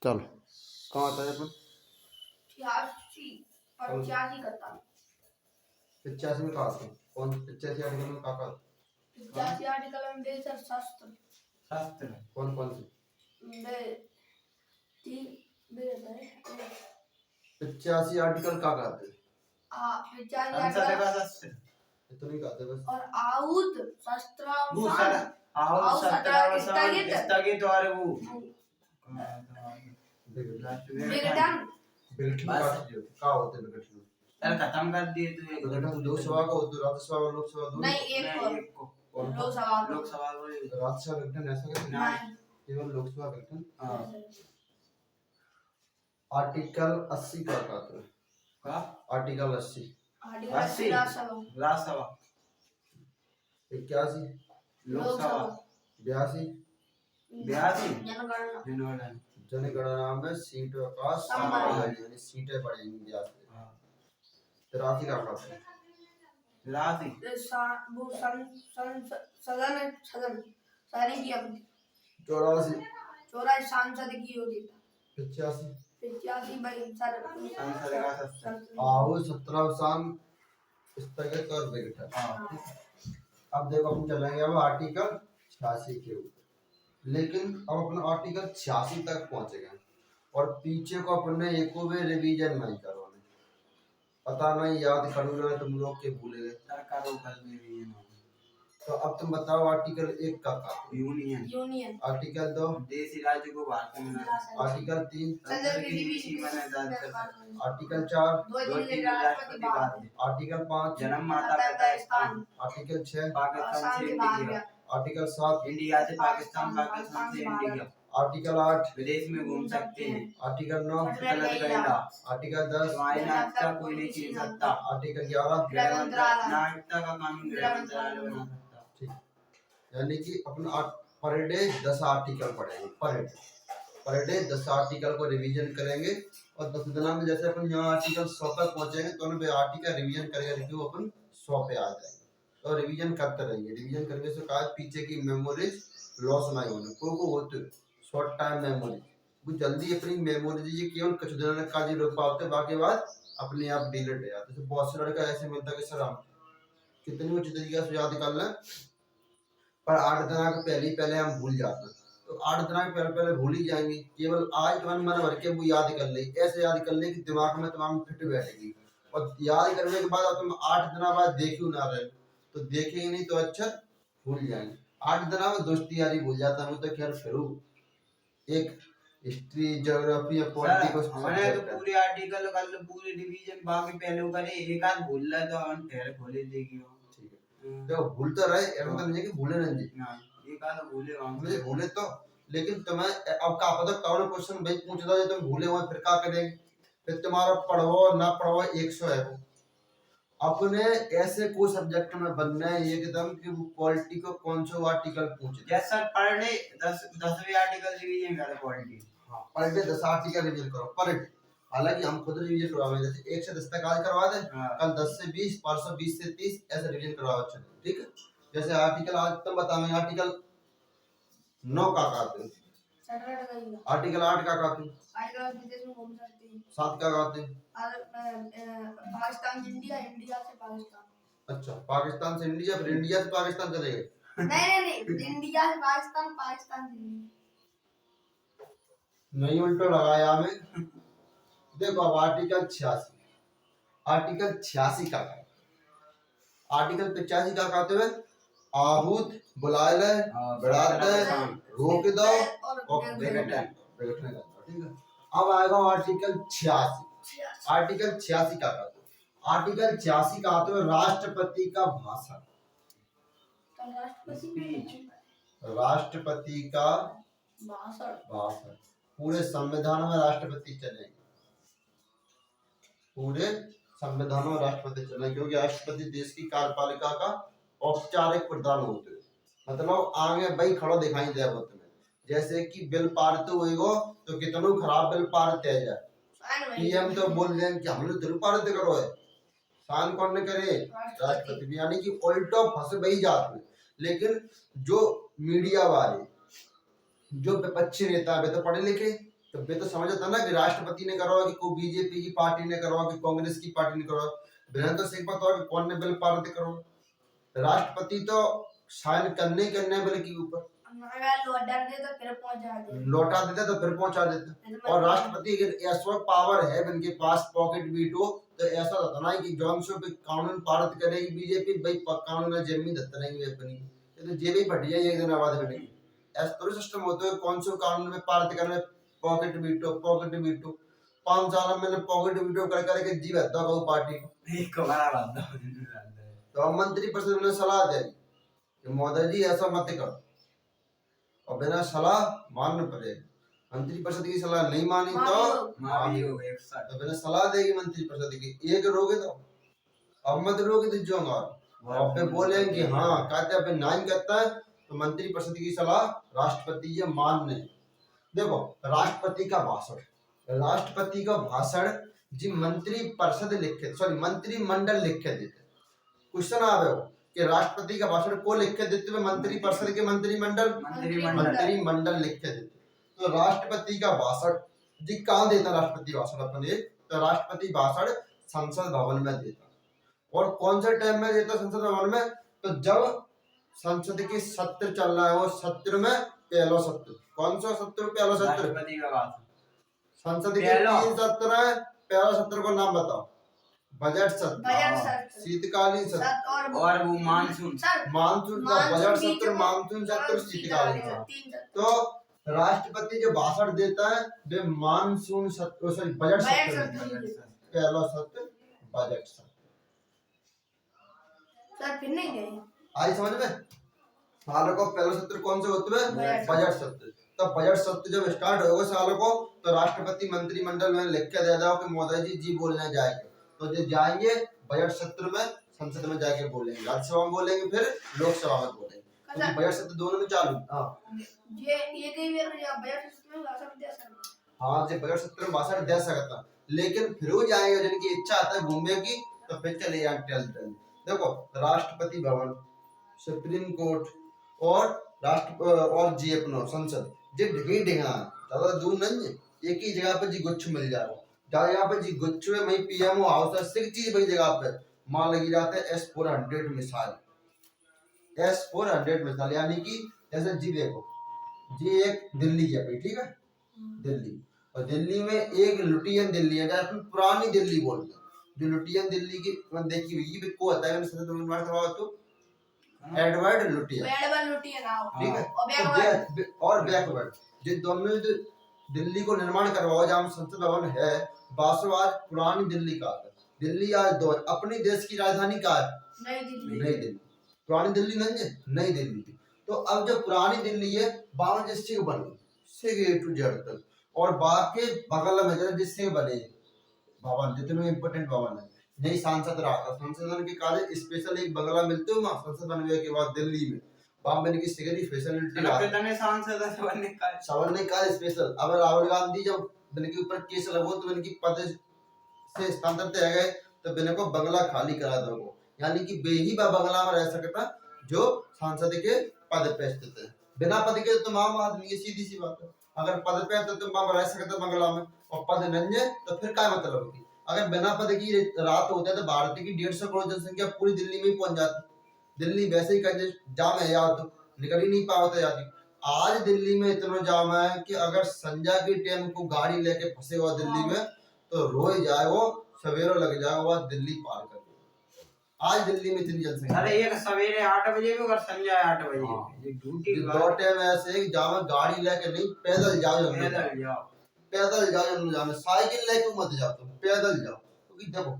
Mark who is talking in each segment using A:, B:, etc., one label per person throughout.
A: चल कहाँ आता है अपन? 85 में कहाँ आते हैं? कौन 85 आर्टिकल में कहाँ कहाँ?
B: 85 आर्टिकल में दे सर शास्त्र
C: शास्त्र
A: कौन कौन से?
B: दे तीन दे रहता है
A: 85 आर्टिकल कहाँ कहाँ आते हैं?
B: 85
C: अंतर
B: आर्टिकल
C: का शास्त्र
A: इतने ही कहते हैं बस।
B: और आहुत
C: वो
B: शस्त्रावसान
C: सारा आओ सत्रह
B: स्थगित
C: स्थगित और वो
B: विघटन
A: विघटन कहाँ होते हैं? विघटन
C: यार खत्म कर दिए तू ये
A: विघटन लोकसभा का होता है, राज्यसभा और लोकसभा दो।
B: नहीं एक
C: को
A: कौन सा?
B: लोकसभा
A: राज्यसभा विघटन ऐसा कैसे?
B: नहीं
A: केवल लोकसभा विघटन।
C: हाँ
A: आर्टिकल 80 का कहते हैं?
C: का
A: आर्टिकल 80
B: आर्टिकल
C: 80
B: राज्यसभा
C: राज्यसभा
A: 81
C: लोकसभा
A: 82
B: जनगणना
C: जनगणना
A: जनगणना में सीटों का समावेश यानी सीटें बढ़ेंगी ब्याज से। 83 का कहते हैं?
C: राशि
B: वो सदन सदन सारी की अवधि
A: 84
B: चौरासी सांसद की योग्यता
A: 85
B: 85 भाई सर
C: संसद का सत्र
A: आहु 17 साल स्थगित और विघटन।
C: हाँ
A: अब देखो हम चलेंगे अब आर्टिकल 86 के ऊपर, लेकिन अब अपन आर्टिकल 86 तक पहुंचे गए और पीछे को अपने एको भी रिवीजन नहीं करवाने, पता नहीं याद करूंगा तुम लोग के भूले गए।
C: सरकारों का भी
A: तो अब तुम बताओ आर्टिकल 1 का
C: यूनियन
B: यूनियन
A: आर्टिकल 2
C: देशी राज्य को भारत में
A: आर्टिकल 3
C: संसद की सीमा निर्धारित करता है
A: आर्टिकल 4
B: दो दिन राष्ट्रपति बात
A: आर्टिकल 5
C: जन्म माता पिता स्थान
A: आर्टिकल 6
C: पाकिस्तान से इंडिया
A: आर्टिकल 7
C: इंडिया से पाकिस्तान पाकिस्तान से इंडिया
A: आर्टिकल 8
C: विदेश में घूम सकते हैं
A: आर्टिकल 9
C: गलत गैंडा
A: आर्टिकल 10
C: नागरिकता कोई नहीं छीन सकता
A: आर्टिकल 11
C: गृह मंत्रालय नागरिकता का कानून गृह मंत्रालय बना सकता
A: ठीक, यानी कि अपना पर डे 10 आर्टिकल पढ़ेंगे पर डे 10 आर्टिकल को रिवीजन करेंगे और 10 दिनों में जैसे अपन यहाँ आर्टिकल 100 तक पहुंचेंगे तो उन आर्टिकल रिवीजन करेंगे, रिव्यू अपन 100 पे आ जाएंगे तो रिवीजन करते रहेंगे। रिवीजन करने से कहा पीछे की मेमोरीज लॉस नहीं होने को होते शॉर्ट टाइम मेमोरी वो जल्दी अपनी मेमोरी ये केवल कुछ दिनों में काजी रोक पाते बाकी बाद अपने आप डिलीट हो जाते। तो बहुत से लड़का ऐसे मिलता है कि सर हम कितनी अच्छी तरीके से याद कर लें पर 8 दिन के पहले हम भूल जाते हैं, तो 8 दिन के पहले भूल ही जाएंगे। केवल आज तुम्हारे मन भर के वो याद कर ले, ऐसे याद कर ले कि दिमाग में तमाम फिट बैठेगी और याद करने के बाद तुम 8 दिन बाद देखियो ना रहे तो देखेंगे नहीं तो अच्छा भूल जाएंगे। 8 दिन में दोस्ती यारी भूल जाता है तो खैर फिर एक हिस्ट्री ज्योग्राफी और पॉलिटिक्स
C: हमने तो पूरे आर्टिकल कल पूरे डिवीजन बाकी पहले करे एक आध भूल रहा तो हम ठहर खोले देगी
A: ठीक है देखो भूल तो रहे ऐसा मतलब नहीं है कि भूले नहीं जी
C: ना एक आध भूले हम
A: मुझे भूले तो लेकिन तुम्हें अब का पता कौन क्वेश्चन भाई पूछ दो तुम भूले हुए फिर क्या करेंगे, फिर तुम्हारा पढ़ो ना पढ़ो 100 है। अपने ऐसे कोई सब्जेक्ट में बनना है एकदम कि वो पॉलिटी को कौन सा आर्टिकल पूछे
C: जैसा पर डे 10वें आर्टिकल रिवीजन करो पॉलिटी।
A: हाँ पर डे 10 आर्टिकल रिवीजन करो पर डे, हालांकि हम खुद रिवीजन करवाएंगे जैसे 1 से 10 तक आज करवा दें कल 10 से 20 परसों 20 से 30 ऐसे रिवीजन करवा अच्छा ठीक है। जैसे आर्टिकल आज तुम बताओगे आर्टिकल 9 का कहते हैं आर्टिकल 8 का कहते हैं
B: आर्टिकल विदेश में घूम सकते हैं
A: 7 का कहते हैं
B: पाकिस्तान से इंडिया इंडिया से पाकिस्तान
A: अच्छा पाकिस्तान से इंडिया फिर इंडिया से पाकिस्तान चले गए
B: नहीं इंडिया से पाकिस्तान पाकिस्तान से इंडिया
A: नहीं उल्टो लगाया हमें। देखो अब आर्टिकल 86 का आर्टिकल 85 का कहते हुए आहूत बुलाए ले बढ़ा दे रोक दो और विघटन ठीक है। अब आएगा आर्टिकल 86 आर्टिकल 86 का कहते हैं आर्टिकल 86 का कहते हुए राष्ट्रपति का भाषण राष्ट्रपति का भाषण पूरे संविधान में राष्ट्रपति चलेंगे पूरे संविधान में राष्ट्रपति चलेंगे क्योंकि राष्ट्रपति देश की कार्यपालिका का औपचारिक प्रधान होते हैं, मतलब आगे भाई खड़ो दिखाई दे तुम्हें जैसे कि बिल पारित होएगो तो कितनों खराब बिल पारित है जाए पीएम तो बोल रहे हैं कि हमने बिल पारित करो है साइन कौन ने करे राष्ट्रपति, यानी कि उल्टो फंस वही जाते हैं। लेकिन जो मीडिया वाले जो विपक्षी नेता वे तो पढ़े लिखे तो वे तो समझ आता ना कि राष्ट्रपति ने करो कि कोई बीजेपी की पार्टी ने करो कि कांग्रेस की पार्टी ने करो, बिना तो सिर्फ पता हो कि कौन ने बिल पारित करो। राष्ट्रपति तो साइन करने ही करने बिल के ऊपर,
B: अगर लौटा दे तो फिर पहुंचा दे,
A: लौटा देते तो फिर पहुंचा देते। और राष्ट्रपति अगर ऐसा पावर है इनके पास पॉकेट वीटो, तो ऐसा होता ना कि जौन सो भी कानून पारित करेगी बीजेपी, भाई कानून में जमीन दत्त नहीं है अपनी, ये तो जेबी फट जाए एक दिन आवाज बनेगी। ऐसा तो सिस्टम होता है कौन से कानून में पारित करने पॉकेट वीटो, पॉकेट वीटो 5 साल में मैंने पॉकेट वीटो कर करके जी रहता वो पार्टी को।
C: एक बड़ा बात
A: तो अब मंत्रिपरिषद ने सलाह दे कि मोदी जी ऐसा मत करो, और बिना सलाह मानना पड़ेगा। मंत्रिपरिषद की सलाह नहीं मानी तो बिना सलाह देगी मंत्रिपरिषद की, एक रोगे तो अब मत रोगे तो जो अब पे बोले कि हाँ कहते अब नहीं करता है तो मंत्रिपरिषद की सलाह राष्ट्रपति ये मानने। देखो राष्ट्रपति का भाषण, राष्ट्रपति का भाषण जी मंत्रिपरिषद लिख के, सॉरी मंत्रिमंडल लिख के देते। क्वेश्चन आ रहे हो कि राष्ट्रपति का भाषण को लिख के देते हुए मंत्रिपरिषद के मंत्रिमंडल लिख के देते। तो राष्ट्रपति का भाषण जी कहाँ देता राष्ट्रपति भाषण अपने, तो राष्ट्रपति भाषण संसद भवन में देता। और कौन से टाइम में देता संसद भवन में, तो जब संसद के सत्र चल रहा है, वो सत्र में पहला सत्र, कौन सा सत्र, पहला सत्र,
C: राष्ट्रपति का भाषण,
A: संसद के 3 सत्र है, पहला सत्र को नाम बताओ। बजट सत्र, शीतकालीन सत्र
C: और वो मानसून
A: का बजट सत्र, मानसून सत्र, शीतकालीन सत्र। तो राष्ट्रपति जो भाषण देता है वे मानसून सत्र, सॉरी बजट सत्र, पहला सत्र बजट सत्र।
B: सर फिर नहीं गए
A: आई समझ में? सालों को पहला सत्र कौन से होते हैं, बजट सत्र। तो बजट सत्र जब स्टार्ट होगा सालों को, तो राष्ट्रपति मंत्रिमंडल में लिख के दे दो कि मोदी जी बोलने जाएंगे, तो जो जाएंगे बजट सत्र में संसद में जाके बोलेंगे, राज्यसभा में बोलेंगे, फिर लोकसभा में बोलेंगे, क्योंकि बजट सत्र दोनों में चालू।
B: ये कई बार बजट सत्र में भाषण दे सकता,
A: हाँ जो बजट सत्र में भाषण दे सकता, लेकिन फिर वो जाएंगे जिनकी इच्छा आता है घूमने की, तो फिर चले जाए टहलते। देखो राष्ट्रपति भवन, सुप्रीम कोर्ट और और जी अपना संसद जे ढेर ढेगा ज्यादा दूर नहीं है, एक ही जगह पे जी गुच्छ मिल जाएगा। जहाँ यहाँ पे जी गुच्छ में वही पीएमओ हाउस है, सिर्फ चीज वही जगह पे मान लगी जाता है S-400 मिसाइल, S-400 मिसाइल, यानी कि जैसे जी देखो जी एक दिल्ली है भाई, ठीक है दिल्ली, और दिल्ली में एक लुटियन दिल्ली है, जैसे अपन पुरानी दिल्ली बोलते हैं, जो लुटियन दिल्ली की देखी हुई है को होता है तो एडवर्ड लुटियन, ठीक है, और बैकवर्ड जो दोनों जो दिल्ली को निर्माण करवाओ, जहाँ संसद भवन है बासवाज पुरानी दिल्ली का है। दिल्ली आज दो अपने देश की राजधानी का है, नई दिल्ली, पुरानी दिल्ली नहीं है, नई दिल्ली थी। तो अब जो पुरानी दिल्ली है बावन डिस्ट्रिक्ट बनी से A to Z तक, और बाकी बगल में जो डिस्ट्रिक्ट बने भवन जितने इम्पोर्टेंट भवन है, नई सांसद रहा, संसद के कार्य स्पेशल एक बंगला मिलते हो वहाँ संसद बनने के बाद दिल्ली में बॉम्बे की सिगरी फैसिलिटी सवाल ने कहा स्पेशल। अब राहुल गांधी जब इनके ऊपर केस लगो तो इनकी पद से स्थानांतरित हो गए, तो बिना को बंगला खाली करा दो, यानी कि बेहीबा बंगला में रह सकता जो सांसद के पद पे स्थित है। बिना पद के तो आम आदमी, सीधी सी बात है, अगर पद पे तो तुम रह सकते बंगला में, और पद नहीं है तो फिर क्या मतलब होगी। अगर बिना पद की रात होता है तो भारत की 150 करोड़ जनसंख्या पूरी दिल्ली में ही पहुंच जाती, दिल्ली वैसे ही जाम है यार, तो निकल ही नहीं पाता जाती। आज दिल्ली में इतना जाम है कि अगर संध्या के टाइम को गाड़ी लेके फंसे हुआ दिल्ली में तो रोए जाए वो, सवेरे लग जाए वो दिल्ली पार कर। आज दिल्ली में इतनी जनसंख्या,
C: अरे एक सवेरे 8 बजे भी और संध्या 8 बजे, ड्यूटी
A: दो टाइम ऐसे जाम, गाड़ी लेके नहीं पैदल जाओ, पैदल जाओ, साइकिल लेके मत जाओ, पैदल जाओ। क्योंकि देखो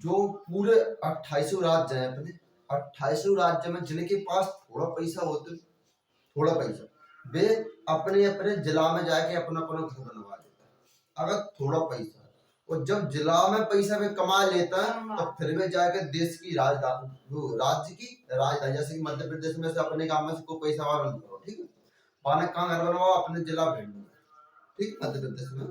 A: जो पूरे 28 राज्य हैं अपने, 28 राज्य में जिनके पास थोड़ा पैसा होते, थोड़ा पैसा, वे अपने अपने जिला में जाके अपना अपना घर बनवा लेता है अगर थोड़ा पैसा। और जब जिला में पैसा वे कमा लेता है तो फिर वे जाके देश की राजधानी, राज्य की राजधानी, जैसे कि मध्य प्रदेश में से अपने गांव में से कोई पैसा वाला नहीं, ठीक है, पाने कहाँ घर बनवाओ, अपने जिला भिंड में, ठीक मध्य प्रदेश में।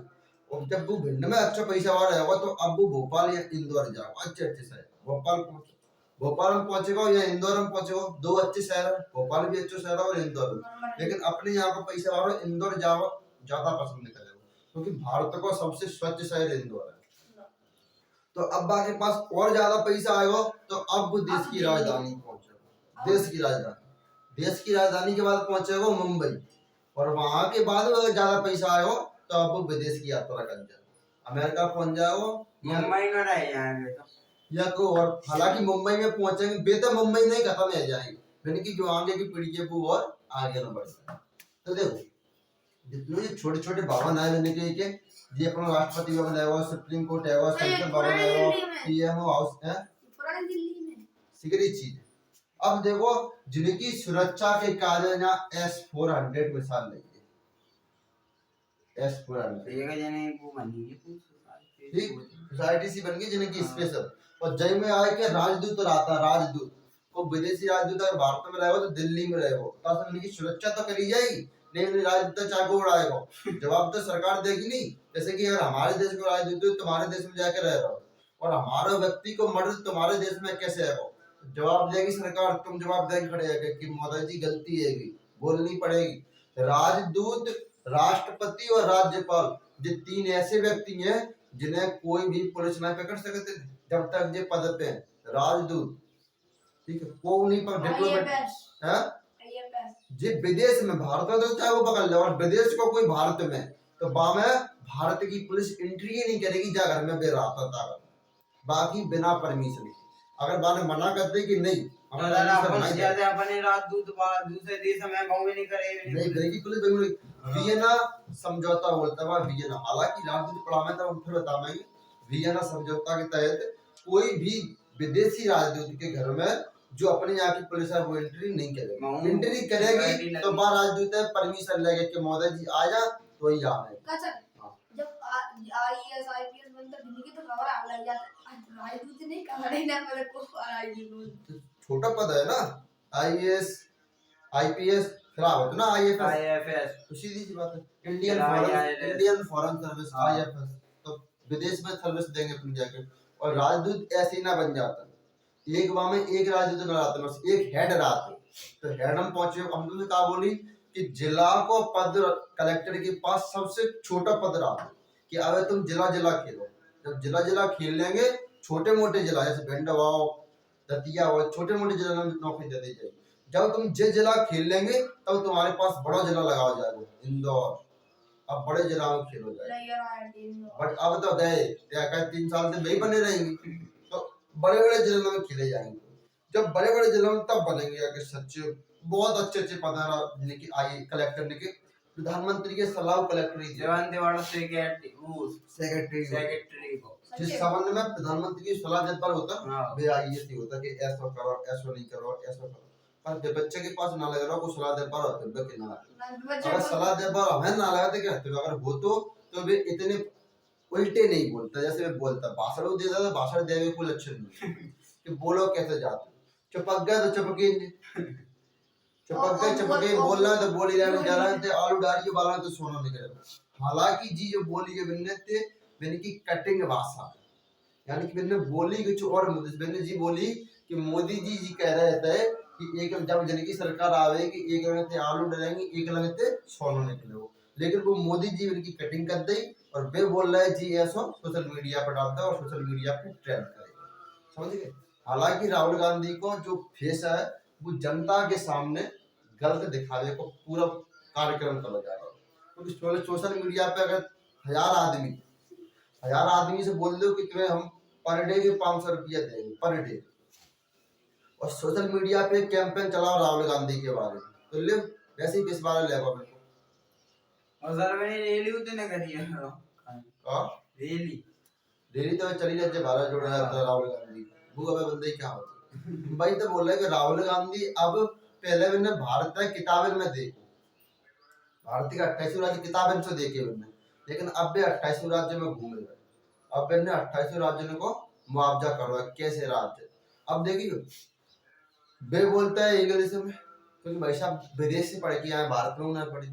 A: और जब वो भिंड में अच्छा पैसा वाला रहेगा तो अब वो भोपाल या इंदौर जाओ, अच्छे अच्छे शहर, भोपाल पहुंचो, भोपाल में पहुंचेगा या इंदौर में पहुंचेगा, दो अच्छे शहर है, भोपाल भी अच्छा शहर है और इंदौर में। लेकिन अपने यहाँ पर पैसा वाला इंदौर जाओ, ज्यादा पसंद करेगा, क्योंकि भारत को सबसे स्वच्छ शहर इंदौर है। तो अब आपके पास और ज्यादा पैसा आएगा तो अब वो देश की राजधानी पहुंचेगा, देश की राजधानी के बाद पहुंचेगा मुंबई, और वहां के बाद अगर ज्यादा पैसा आएगा तो अब वो विदेश की यात्रा कर जाएगा, अमेरिका पहुंच जाएगा
C: मुंबई में रह जाएंगे तो
A: या को, और हालांकि मुंबई में पहुंचेंगे बेहतर मुंबई नहीं खत्म हो जाएगी, यानी कि जो आगे की पीढ़ी है वो और आगे न बढ़ सके। तो देखो जितने ये छोटे छोटे भवन है यानी कि ये अपना राष्ट्रपति भवन है, सुप्रीम कोर्ट है, संसद भवन है, पीएमओ हाउस है,
B: पुरानी दिल्ली में
A: सिगरी चीज है। अब देखो जिनकी सुरक्षा के कार्य ना S-400 मिसाल लेंगे, S-400
C: एक जने वो बनी है
A: ठीक सोसाइटी सी बन गई जिनकी स्पेशल, और जय में आए के राजदूत रहता, राजदूत को विदेशी राजदूत अगर भारत में रहेगा तो दिल्ली में रहेगा, ताकि उनकी सुरक्षा तो करी जाएगी, लेकिन राजदूत चाकू उड़ाएगा, जवाब तो सरकार देगी नहीं। जैसे कि अगर हमारे देश में राजदूत तुम्हारे देश में जाकर रह रहा हो और हमारा व्यक्ति को मर्द तुम्हारे देश में कैसे आएगा, जवाब देगी सरकार, तुम जवाब देगी खड़े है कि मोदी जी गलती है, बोलनी पड़ेगी। राजदूत, राष्ट्रपति और राज्यपाल ये तीन ऐसे व्यक्ति हैं जिन्हें कोई भी पुलिस नहीं पकड़ सकते जब तक ये पद पे हैं। राजदूत ठीक है, को नहीं पर डिप्लोमेट है जी विदेश में, भारत में तो चाहे वो पकड़ ले, और विदेश को कोई भारत में, तो बामे भारत की पुलिस एंट्री ही नहीं करेगी जा घर में बेराता था, बाकी बिना परमिशन के। अगर बाने मना कर दे कि नहीं
C: अपने राजदूत दूसरे देश में गाँव में नहीं करेगी,
A: नहीं करेगी पुलिस। वियना समझौता बोलता है वियना, हालांकि राजदूत पढ़ा में तो फिर बताएंगे। वियना समझौता के तहत कोई भी विदेशी राजदूत के घर में जो अपने यहाँ की पुलिस है वो एंट्री नहीं करेगी, एंट्री करेगी तो बाहर राजदूत परमिशन लेके कि मोदी जी आ जा तो ही आए।
B: जब IAS IPS बनता दिल्ली की तो खबर आ लग जाता, राजदूत नहीं खबर है ना मेरे को,
A: छोटा पद है ना IAS IPS, खराब होता ना IFS, तो सीधी सी बात है इंडियन फॉरेन सर्विस IFS, तो विदेश में सर्विस देंगे तुम जाके। और राजदूत ऐसे ही ना बन जाता, एक बार में एक राजदूत न रहता, बस एक हेड रहता, तो हेड हम पहुंचे, हम तुमने कहा बोली कि जिला को पद कलेक्टर के पास सबसे छोटा पद रहा कि अगर तुम जिला जिला खेलो, जब जिला जिला खेल लेंगे छोटे मोटे जिला जैसे भिंडवा हो, दतिया हो, छोटे मोटे जिला में नौकरी दे दी जाएगी। जब तुम जिला खेल लेंगे तब तुम्हारे पास बड़ा जिला लगाया जाएगा इंदौर, अब बड़े जिला में खेलो जाएगा। बट अब तो गए 3 साल से वही बने रहेंगे, तो बड़े बड़े जिलों में खेले जाएंगे। जब बड़े बड़े जिलों में तब बनेंगे अगर सच्चे बहुत अच्छे अच्छे पद है आई कलेक्टर ने के प्रधानमंत्री के सलाह कलेक्टर सेक्रेटरी को जिस संबंध में प्रधानमंत्री की सलाह जब पर होता वे IAS होता कि ऐसा करो, ऐसा नहीं करो, ऐसा करो, पर बच्चे के पास ना लग रहा को सलाह दे पर होते कि ना, अगर सलाह दे पर हमें ना लगा तो क्या, अगर हो तो वे इतने उल्टे नहीं बोलता जैसे वे बोलता, भाषण देता तो भाषण देवे कोई लक्षण नहीं कि बोलो कैसे जाते, चुपक गए तो चुपके बोलना तो बोल ही रहे, जा रहे थे आलू डाल के बाला तो सोना निकल। हालांकि जी जो बोली है बिन्ने थे मैंने की कटिंग भाषा, यानी कि मैंने बोली कुछ और, मैंने जी बोली कि मोदी जी कह रहे थे कि एक जब जन की सरकार आवे कि एक लगे थे आलू डालेंगे, एक लगे थे सोना निकले, लेकिन वो मोदी जी उनकी कटिंग कर दी और वे बोल रहे जी ऐसा सोशल मीडिया पर डालता और सोशल मीडिया पे ट्रेंड करेगा, समझ गए। हालांकि राहुल गांधी को जो फेस है वो जनता के सामने गलत दिखाने को पूरा कार्यक्रम करा जा रहा है, क्योंकि सोशल मीडिया पे अगर 1000 आदमी से बोल दो कि तुम्हें हम पर डे के 500 रुपया देंगे पर डे, और सोशल मीडिया पे कैंपेन चलाओ राहुल गांधी के बारे में, तो ले वैसे ही किस बारे ले मेरे को
C: और सर मैंने रैली उतने करी है
A: हां
C: रैली
A: तो चली जाए भारत जोड़ो यात्रा राहुल गांधी वो अब बंदे क्या होते भाई, तो बोल रहे कि राहुल गांधी अब पहले मैंने भारत की किताबें में देखो, भारत का 28 राज्य किताबें से देखे मैंने, लेकिन अब भी 28 राज्य में घूम रहे, अब मैंने 28 राज्यों को मुआवजा करो कैसे राज्य। अब देखिए वे बोलता है इंग्लिश में, क्योंकि भाई साहब विदेश से पढ़ के आए, भारत में ना पढ़े,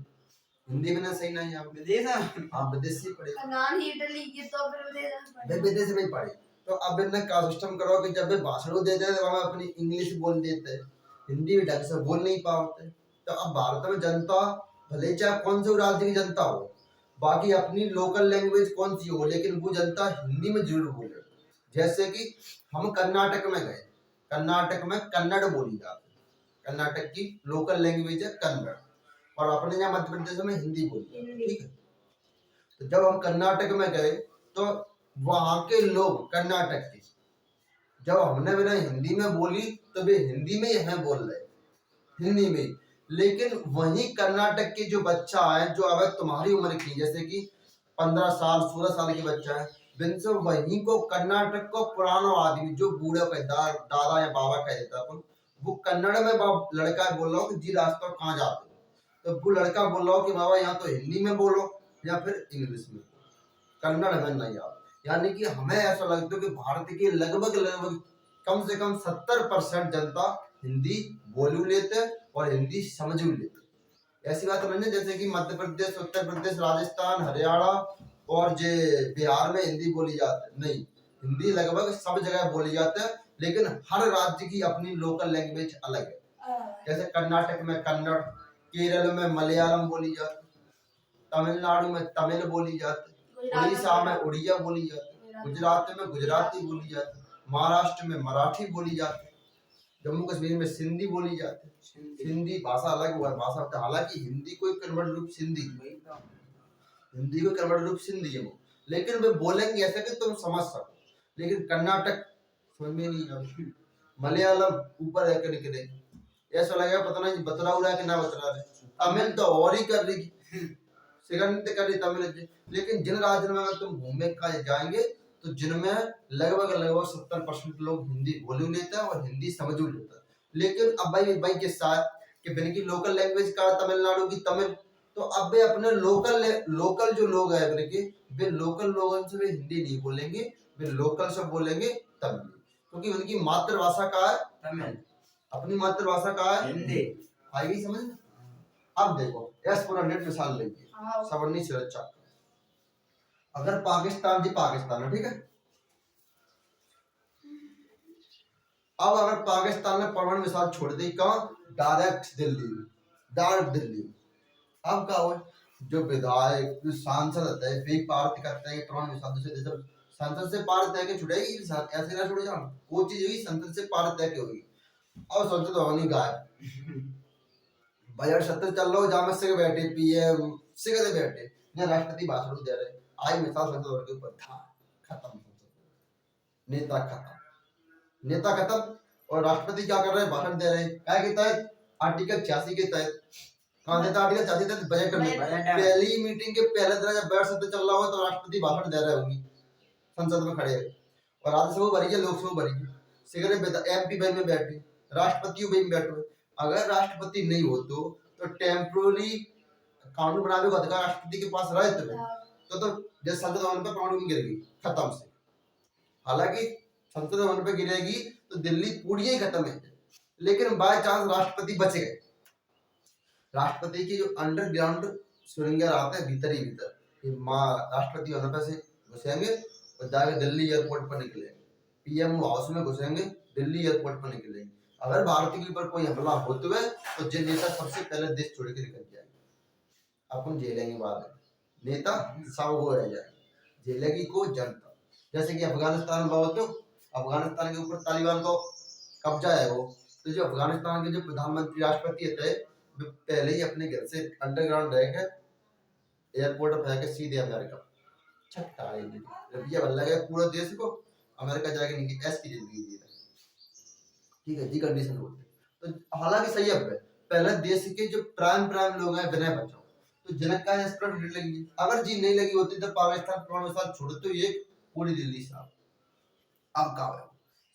A: हिंदी में ना सही नहीं आप
C: विदेश
A: विदेश से पढ़े
B: नान इटली की तो फिर
A: विदेश में पढ़े, तो अब इन्हें का सिस्टम करो कि जब वे भाषण देते हैं तो वहां अपनी इंग्लिश बोल देते हैं, हिंदी ढंग से बोल नहीं पाते। तो अब भारत में जनता भले चाहे कौन से राज्य की जनता हो, बाकी अपनी लोकल लैंग्वेज कौन सी हो, लेकिन वो जनता हिंदी में जरूर बोले। जैसे कि हम कर्नाटक में गए, कर्नाटक में कन्नड़ बोली जाती है, कर्नाटक की लोकल लैंग्वेज है कन्नड़, और अपने यहाँ मध्य प्रदेश में हिंदी बोलते हैं, ठीक है। तो जब हम कर्नाटक में गए तो वहां के लोग कर्नाटक के, जब हमने बिना हिंदी में बोली तो वे हिंदी में ही हमें बोल रहे, हिंदी में ही। लेकिन वही कर्नाटक के जो बच्चा है, जो अब तुम्हारी उम्र की, जैसे कि 15 साल 16 साल की बच्चा है, जिनसे वहीं को कर्नाटक को पुराना आदमी, जो बूढ़े का दादा या बाबा कह देता है अपन, वो कन्नड़ में लड़का बोल रहा हो कि जी रास्ता कहाँ जाते हो, तो वो लड़का बोल रहा हो कि बाबा यहाँ तो हिंदी में बोलो या फिर इंग्लिश में, कन्नड़ में नहीं आता। यानी कि हमें ऐसा लगता है कि भारत की लगभग लगभग कम से कम 70% जनता हिंदी बोल लेते हैं और हिंदी समझ भी लेते हैं। ऐसी बात नहीं है जैसे कि मध्य प्रदेश, उत्तर प्रदेश, राजस्थान, हरियाणा और जे बिहार में हिंदी बोली जाती है, नहीं, हिंदी लगभग सब जगह बोली जाती है, लेकिन हर राज्य की अपनी लोकल लैंग्वेज अलग है। जैसे कर्नाटक में कन्नड़, केरल में मलयालम बोली जाती, तमिलनाडु में तमिल बोली जाती, उड़ीसा में उड़िया बोली जाती, गुजरात में गुजराती बोली जाती, महाराष्ट्र में मराठी बोली जाती, जम्मू कश्मीर में सिंधी बोली जाती है। सिंधी भाषा अलग हुआ भाषा होता है, हालांकि हिंदी कोई कन्वर्ट रूप सिंधी, हिंदी को कन्वर्ट रूप सिंधी है वो, लेकिन वे बोलेंगे ऐसे कि तुम समझ सको। लेकिन कर्नाटक समझ में नहीं आता, मलयालम ऊपर है करके देख, ऐसा लगेगा पता नहीं बतरा रहा है कि ना बतरा रहे। तमिल तो और ही कर रही सेकंड कर रही तमिल। लेकिन जिन राज्यों में अगर तुम घूमने का जाएंगे तो जिनमें लगभग लगभग 70% लोग हिंदी बोल लेते हैं और हिंदी समझ भी लेते हैं। लेकिन अब भाई के साथ कि बिन की लोकल लैंग्वेज का तमिलनाडु की तमिल, तो अब वे अपने लोकल जो लोग हैं अपने के, वे लोकल लोगों से वे हिंदी नहीं बोलेंगे, वे लोकल से बोलेंगे तमिल, क्योंकि उनकी मातृभाषा का है
C: तमिल,
A: अपनी मातृभाषा का है
C: हिंदी।
A: आएगी समझ। अब देखो एस पूरा नेट मिसाल लेंगे सवर्णी सुरक्षा, अगर पाकिस्तान जी पाकिस्तान है, ठीक है, अब अगर पाकिस्तान में परमाणु मिसाइल छोड़ दी कहाँ, डायरेक्ट दिल्ली में, डायरेक्ट दिल्ली में, अब क्या हो, जो विधायक जो सांसद होते हैं वे पार्ट करते हैं परमाणु मिसाइल से, जैसे संसद से पार तय के छुड़ेगी, ऐसे ना छुड़े जाओ, वो चीज होगी संसद से पार तय के होगी। अब संसद होनी गायब, बजट सत्र चल रहा हो, जहां से बैठे पीएम से कहते बैठे या राष्ट्रपति भाषण दे रहे, आई मिसाल संसद के ऊपर था, खत्म, नेता खत्म, नेता खत्म, और राष्ट्रपति क्या कर रहे हैं, भाषण दे रहे हैं, क्या के तहत, आर्टिकल 86 के तहत। कहाँ देता आर्टिकल 86 के तहत, बजट में पहली मीटिंग के पहले दिन जब बजट सत्र चल रहा हो तो राष्ट्रपति भाषण दे रहे होंगे संसद में खड़े, और राज्यसभा भरी है, लोकसभा भरी है, सिगरेट एमपी भाई में बैठे, राष्ट्रपति भाई में बैठे। अगर राष्ट्रपति नहीं हो तो टेम्पोररी कानून बनाने का अधिकार राष्ट्रपति के पास रहे तो जैसे संसद भवन पर परमाणु गिर गई, खत्म से। हालांकि संसद भवन पे गिरेगी तो दिल्ली पूरी ही खत्म है, लेकिन बाय चांस राष्ट्रपति बच गए, राष्ट्रपति की जो अंडरग्राउंड सुरंगें आते हैं भीतर ही भीतर, ये राष्ट्रपति भवन पे से घुसेंगे और जाकर दिल्ली एयरपोर्ट पर निकलेंगे, पीएम हाउस में घुसेंगे, दिल्ली एयरपोर्ट पर निकलेंगे। अगर भारत के ऊपर कोई हमला होते हुए तो जो नेता सबसे पहले देश छोड़ के निकल जाएंगे, अपन झेलेंगे बाद में, नेता सब वो रह जाएंगे, झेलेगी को जनता। जैसे कि अफगानिस्तान में बहुत, अफगानिस्तान के ऊपर तालिबान को कब्जा है वो, तो जो अफगानिस्तान के जो प्रधानमंत्री राष्ट्रपति थे वो पहले ही अपने घर से अंडरग्राउंड रहकर एयरपोर्ट पर जाकर सीधे अमेरिका छट्टा रबिया बन लगा पूरे देश को, अमेरिका जाके इनकी ऐसी जिंदगी जी रहे, ठीक है जी, कंडीशन होती है। तो हालांकि सही है, पहले देश के जो प्राइम लोग हैं विनय बचाओ, तो जनक का एस्पिरेट लगी, अगर जी नहीं लगी होती तो पाकिस्तान परमाणु साथ छोड़ तो ये पूरी दिल्ली साहब। अब क्या है,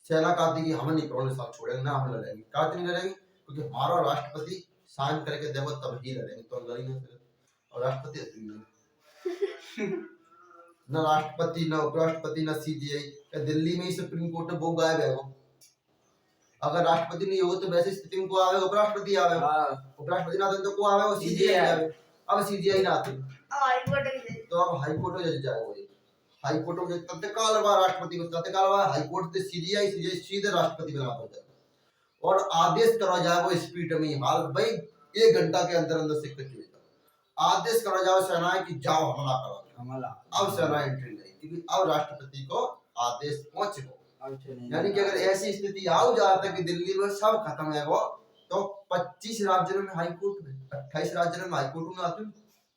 A: सेना कहती कि हम नहीं परमाणु साथ छोड़ेंगे ना, हम लड़ेंगे, कहते नहीं लड़ेंगे क्योंकि हमारा राष्ट्रपति साइन करके देखो तब ही लड़ेंगे, तो लड़ेंगे फिर, और राष्ट्रपति न राष्ट्रपति न उपराष्ट्रपति न सीजीआई, दिल्ली में ही सुप्रीम कोर्ट वो गायब है वो, अगर राष्ट्रपति नहीं होगा तो वैसी स्थिति में को आवे उपराष्ट्रपति आवे, उपराष्ट्रपति ना तो को आवे वो सीजीआई आवे, अब सीजीआई ना आती तो अब हाई कोर्ट में जाएगा, वो हाई कोर्ट में तत्काल बार राष्ट्रपति को तत्काल बार हाई कोर्ट से सीजीआई सीधे राष्ट्रपति बना जाए और आदेश करा जाए वो स्पीड में, हाल भाई 1 घंटा के अंदर अंदर से कुछ हो जाए, आदेश करा जाओ सेनाएं कि जाओ हमला करो।
C: हमला
A: अब सेना एंट्री नहीं, क्योंकि अब राष्ट्रपति को आदेश पहुंच गो।
C: अब चले
A: यानी कि अगर ऐसी स्थिति आ जाता कि दिल्ली में सब खत्म है वो, तो 25 राज्यों में हाई कोर्ट में, 28 राज्यों में हाई कोर्ट में आते,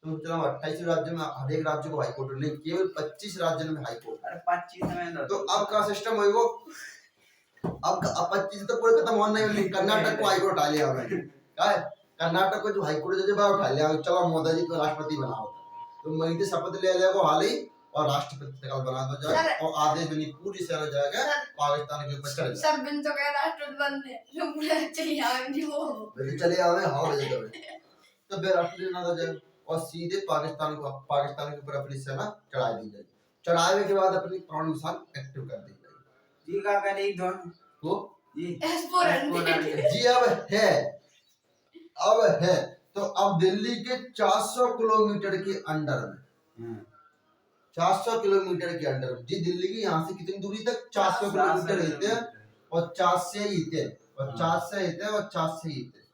A: तो चलो 28 राज्यों में हर एक राज्य को हाई कोर्ट नहीं, केवल 25 राज्यों में हाई कोर्ट।
C: अरे 25 में
A: तो अब का सिस्टम होगा, अब 25 तो पूरे खत्म होना नहीं, कर्नाटक को हाई कोर्ट उठा लिया हमने, क्या है कर्नाटक को जो हाई कोर्ट जज है उठा लिया, चलो मोदी जी को राष्ट्रपति बनाओ, तो मई शपथ ले लिया को हाल ही और राष्ट्रपति का बना दो जाए और आदेश बनी पूरी सेना जाएगा पाकिस्तान के ऊपर चले जाए।
B: सर बिन तो कह राष्ट्रपति बनने लोग चलिए आएंगे वो
A: बिल्कुल चले आवे हाँ बजे तो फिर राष्ट्रपति बना दो जाए और सीधे पाकिस्तान के ऊपर अपनी सेना चढ़ा दी जाए। चढ़ाने के बाद अपनी प्राण मिसाइल एक्टिव कर दी जाएगी।
C: जी का करे एक दोन
A: वो
C: जी
B: S-400
A: जी अब है तो अब दिल्ली के 400 किलोमीटर के अंडर में 400 किलोमीटर के अंडर में जी दिल्ली की यहाँ से कितनी दूरी तक 400 किलोमीटर रहते हैं और 4 से ईते और 4 से ईते और 4 से ईते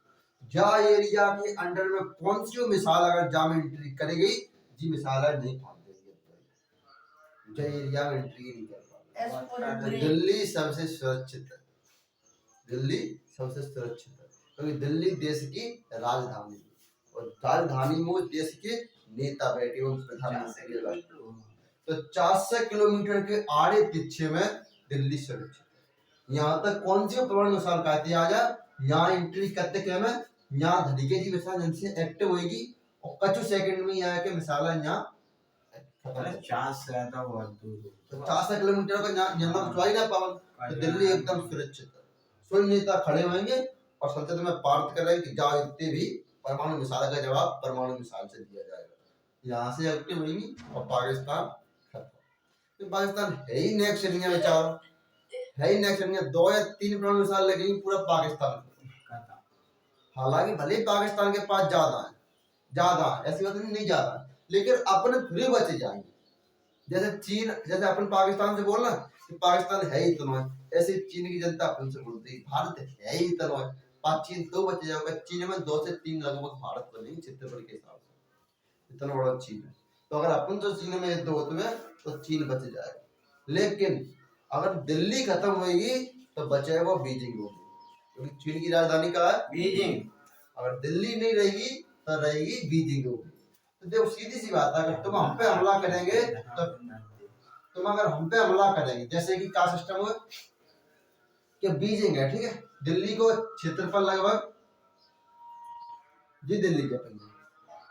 A: जा एरिया के अंडर में कौन सी मिसाल अगर जा में एंट्री करेगी जी मिसाल नहीं फाड़ देगी जा एरिया में एंट्री नहीं कर पाएगी। दिल्ली सबसे सुरक्षित है, दिल्ली सबसे सुरक्षित है क्योंकि दिल्ली देश की राजधानी है और राजधानी में देश के नेता बैठे हुए प्रधानमंत्री। तो 400 किलोमीटर के आड़े पीछे में दिल्ली सुरक्षित है। यहाँ तक कौन सी परमाणु मिसाइल कहती आ जा यहाँ एंट्री करते क्या में यहाँ धड़के की मिसाइल जिनसे एक्टिव होगी और कुछ सेकंड में यहाँ के मिसाइल यहाँ
C: अरे 400 तो बहुत दूर
A: तो 400 किलोमीटर का यहाँ पहुंचाई ना पावन तो दिल्ली एकदम सुरक्षित है। स्वयं नेता खड़े होंगे और संसद में पारित कर रहे हैं कि जाओ इतने भी परमाणु मिसाइल का जवाब परमाणु मिसाइल से दिया जाएगा। यहाँ से एक्टिव होगी और पाकिस्तान तो पाकिस्तान है ही नेक्स्ट इंडिया बेचारा है ही नेक्स्ट इंडिया 2 या 3 परमाणु मिसाइल लगेंगी पूरा पाकिस्तान। हालांकि भले ही पाकिस्तान के पास ज्यादा ऐसी बात नहीं ज्यादा लेकिन अपने फिर बचे जाएंगे। जैसे चीन जैसे अपन पाकिस्तान से बोलना कि पाकिस्तान है ही इतना ऐसे चीन की जनता अपन से बोलती है भारत है ही इतना चीन 2 बचे जाएगा। चीन में 2 से 3 लगभग भारत बनेंगे क्षेत्रफल के हिसाब से इतना बड़ा चीन है। तो अगर अपन तो चीन में युद्ध होते में तो चीन बच जाएगा लेकिन अगर दिल्ली खत्म होगी तो बचेगा बीजिंग होगी क्योंकि चीन की राजधानी कहाँ है
C: बीजिंग।
A: अगर दिल्ली नहीं रहेगी तो रहेगी बीजिंग होगी। तो देखो सीधी सी बात है अगर तुम हम पे हमला करेंगे तो तुम अगर हम पे हमला करेंगे जैसे कि क्या सिस्टम है कि बीजिंग है ठीक है दिल्ली को क्षेत्रफल लगभग जी दिल्ली के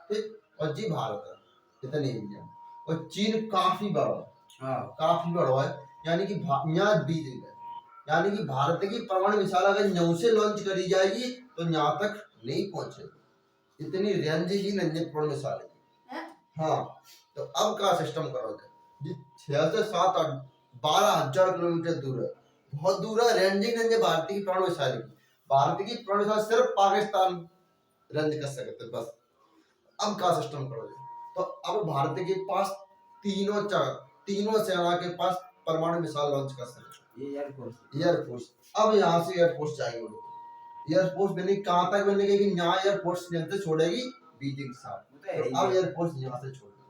A: ठीक और जी भारत है इतनी एरिया और चीन काफी बड़ा है यानी कि यहाँ बीजिंग है यानी कि भारत की परमाणु मिसाइल अगर यहाँ से लॉन्च करी जाएगी तो यहाँ तक नहीं पहुंचेगी इतनी रेंज ही नहीं परमाणु मिसाइल की। हाँ तो अब का सिस्टम करोगे 6 से 7 12,000 किलोमीटर दूर है बहुत दूर है रेंजिंग नहीं है भारत की परमाणु मिसाइल की। भारत की परमाणु मिसाइल सिर्फ पाकिस्तान रेंज कर सकते बस। अब का सिस्टम करोगे तो अब भारत के पास तीनों सेना के पास परमाणु मिसाइल लॉन्च कर सकते एयरफोर्स। अब यहाँ से एयरफोर्स जाएगी एयरफोर्स बनी कहाँ तक बनेगी कि यहाँ एयरफोर्स से छोड़ेगी बीजिंग साथ तो अब एयरफोर्स यहाँ से छोड़ेगी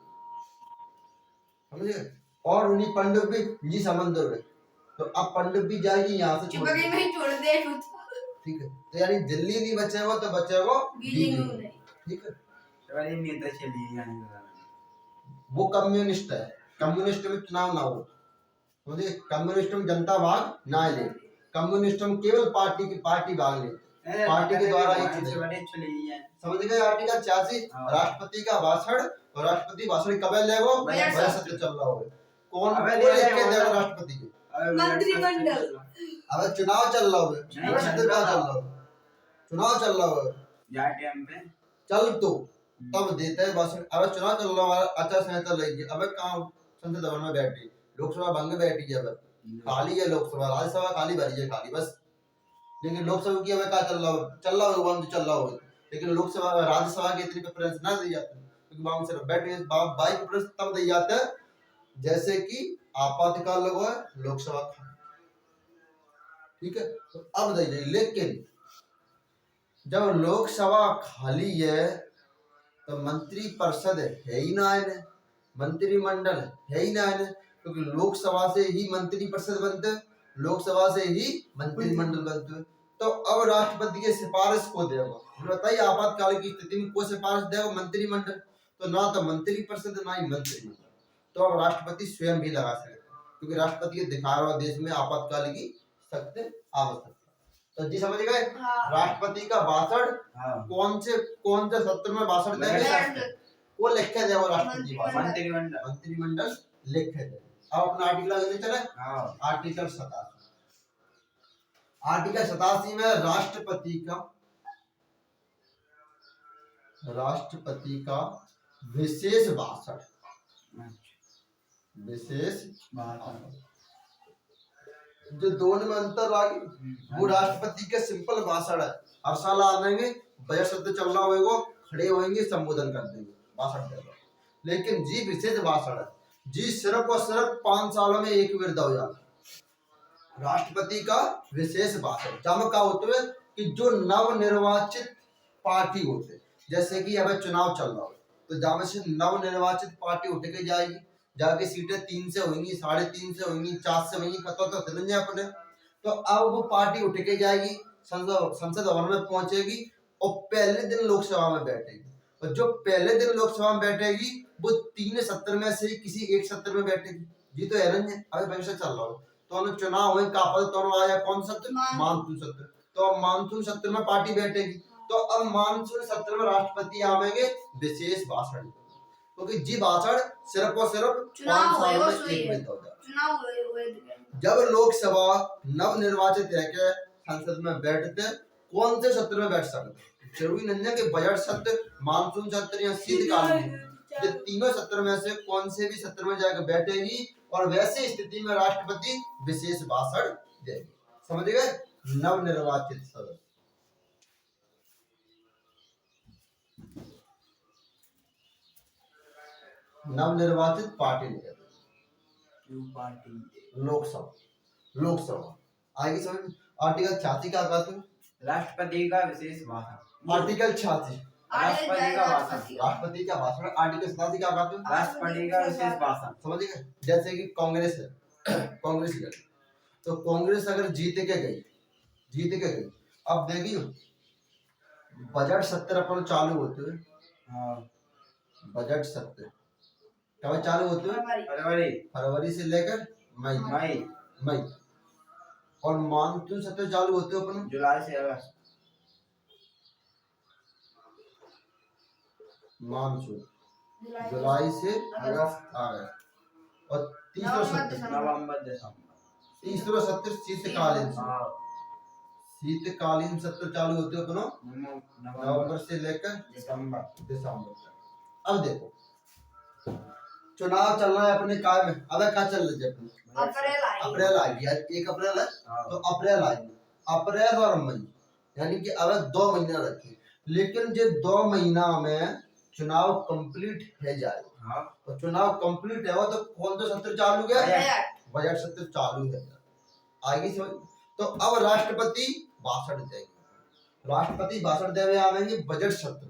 A: समझे। और उन्हीं पनडुब्बी जी समंदर में तो अब पनडुब्बी जाएगी यहाँ से छोड़
B: दे
A: ठीक है। तो यानी दिल्ली नहीं बचेगा तो बचेगा बीजिंग ठीक है। वो कम्युनिस्ट है कम्युनिस्ट में चुनाव ना हो मुझे कम्युनिस्ट में जनता भाग ना ले कम्युनिस्ट में केवल पार्टी भाग ले पार्टी के द्वारा ही समझ गए। आर्टिकल 86 राष्ट्रपति का भाषण और राष्ट्रपति भाषण कब लेगो बजट सत्र चल रहा हो कौन लेके देगा राष्ट्रपति के
B: मंत्रिमंडल
A: अब चुनाव चल रहा हो चुनाव चल रहा हो चल तो तब देता है भाषण। अब चुनाव चल रहा है आचार संहिता लगी अब काम संसद भवन में बैठी लोकसभा भंग बैठी है अब खाली है लोकसभा राज्यसभा खाली भरी है खाली बस। लेकिन लोकसभा की अब क्या चल रहा हो लेकिन लोकसभा राज्यसभा की इतनी प्रेफरेंस ना दी जाती क्योंकि वहां सिर्फ बैठे बाई प्रेफरेंस तब दी जाता है जैसे कि आपातकाल लगा है लोकसभा ठीक है तो अब दी जाए। लेकिन जब लोकसभा खाली है तो मंत्री परिषद है ही ना है, मंत्रिमंडल है ही ना है, क्योंकि लोकसभा से ही मंत्री परिषद बनते हैं, लोकसभा से ही मंत्रिमंडल बनते हैं। तो अब राष्ट्रपति की सिफारिश को देगा, बताइए आपातकाल की स्थिति में कोई सिफारिश देगा? मंत्रिमंडल। तो ना तो मंत्री परिषद ना ही मंत्रिमंडल, तो अब राष्ट्रपति स्वयं भी लगा सकते हैं, क्योंकि राष्ट्रपति के अधिकार और देश में आपातकाल की सख्त आवश्यकता। तो जी समझ गए,
B: हाँ।
A: राष्ट्रपति का भाषण
C: हाँ
A: कौन से सत्र में भाषण देंगे? वो लिख के देगा राष्ट्रपति भाषण,
C: मंत्रिमंडल
A: मंत्रिमंडल लिख के देगा। अब अपना आर्टिकल आगे चले,
C: हाँ
A: आर्टिकल 87। आर्टिकल 87 में राष्ट्रपति का विशेष भाषण, विशेष भाषण। जो दोनों में अंतर आ गई, वो राष्ट्रपति के सिंपल भाषण है, हर साल आएंगे, बजट सत्र चल रहा होगा, खड़े होंगे, संबोधन कर देंगे, भाषण देगा। लेकिन जी विशेष भाषण है, जी सिर्फ और सिर्फ 5 सालों में एक बार हो जाता है। राष्ट्रपति का विशेष भाषण जब का होते हुए कि जो नवनिर्वाचित पार्टी होते, जैसे कि अब चुनाव चल रहा हो, तो जब से नवनिर्वाचित पार्टी उठ के जाएगी, जाके सीटें 3 से होंगी, 3.5 से होंगी, 4 से होंगी, पता तो चल जाए अपने। तो अब वो पार्टी उठ के जाएगी, संसद भवन में पहुंचेगी और पहले दिन लोकसभा में बैठेगी, और जो पहले दिन लोकसभा में बैठेगी वो 3 सत्र में से किसी एक सत्र में बैठेगी। जी तो है ना, अभी भविष्य चल रहा हो तो चुनाव हुए का पद तो आया कौन सत्र? मानसून सत्र। तो अब मानसून सत्र में पार्टी बैठेगी, तो अब मानसून सत्र में राष्ट्रपति आवेंगे विशेष भाषण, क्योंकि जी भाषण सिर्फ और सिर्फ 5 साल में एक मिनट हो जाए। जब लोकसभा नवनिर्वाचित रह के संसद में बैठते, कौन से सत्र में बैठ सकते? जरूरी नहीं है कि बजट सत्र, मानसून सत्र या शीतकालीन, ये तीनों सत्र में से कौन से भी सत्र में जाकर बैठेगी, और वैसे स्थिति में राष्ट्रपति विशेष भाषण देगी। समझ गए? नवनिर्वाचित सदस्य, नवनिर्वाचित पार्टी लोकसभा आगे समझ। आर्टिकल 86 का कहते हैं
C: राष्ट्रपति का विशेष भाषण।
A: आर्टिकल 86
C: राष्ट्रपति का भाषण।
A: राष्ट्रपति का भाषण। आर्टिकल 87 का कहते हैं
C: राष्ट्रपति का विशेष भाषण।
A: समझ गए? जैसे कि कांग्रेस है, कांग्रेस गई, तो कांग्रेस अगर जीत के गई, अब देखियो बजट सत्र अपन चालू होते हुए,
C: हाँ
A: बजट सत्र कब चालू होते हैं? फरवरी से लेकर मई, और मानसून सत्र चालू होते हो अपन
C: जुलाई से अगस्त।
A: मानसून जुलाई से अगस्त, और तीसरा सत्र
C: नवंबर दिसंबर।
A: तीसरा सत्र शीतकालीन, शीतकालीन सत्र चालू होते हो अपनो नवंबर से लेकर दिसंबर तक। अब देखो चुनाव चल रहा है अपने काय में, अब क्या चल रहा है अपने? अप्रैल आ गया, 1 अप्रैल है, तो अप्रैल आएगी, अप्रैल और मई, यानी कि अब 2 महीना रखे। लेकिन जो 2 महीना में चुनाव कंप्लीट है जाए, तो चुनाव कंप्लीट है तो कौन सा सत्र चालू गया? बजट सत्र चालू है। आगे समझ। तो अब राष्ट्रपति भाषण देंगे, राष्ट्रपति भाषण देवे आवेंगे बजट सत्र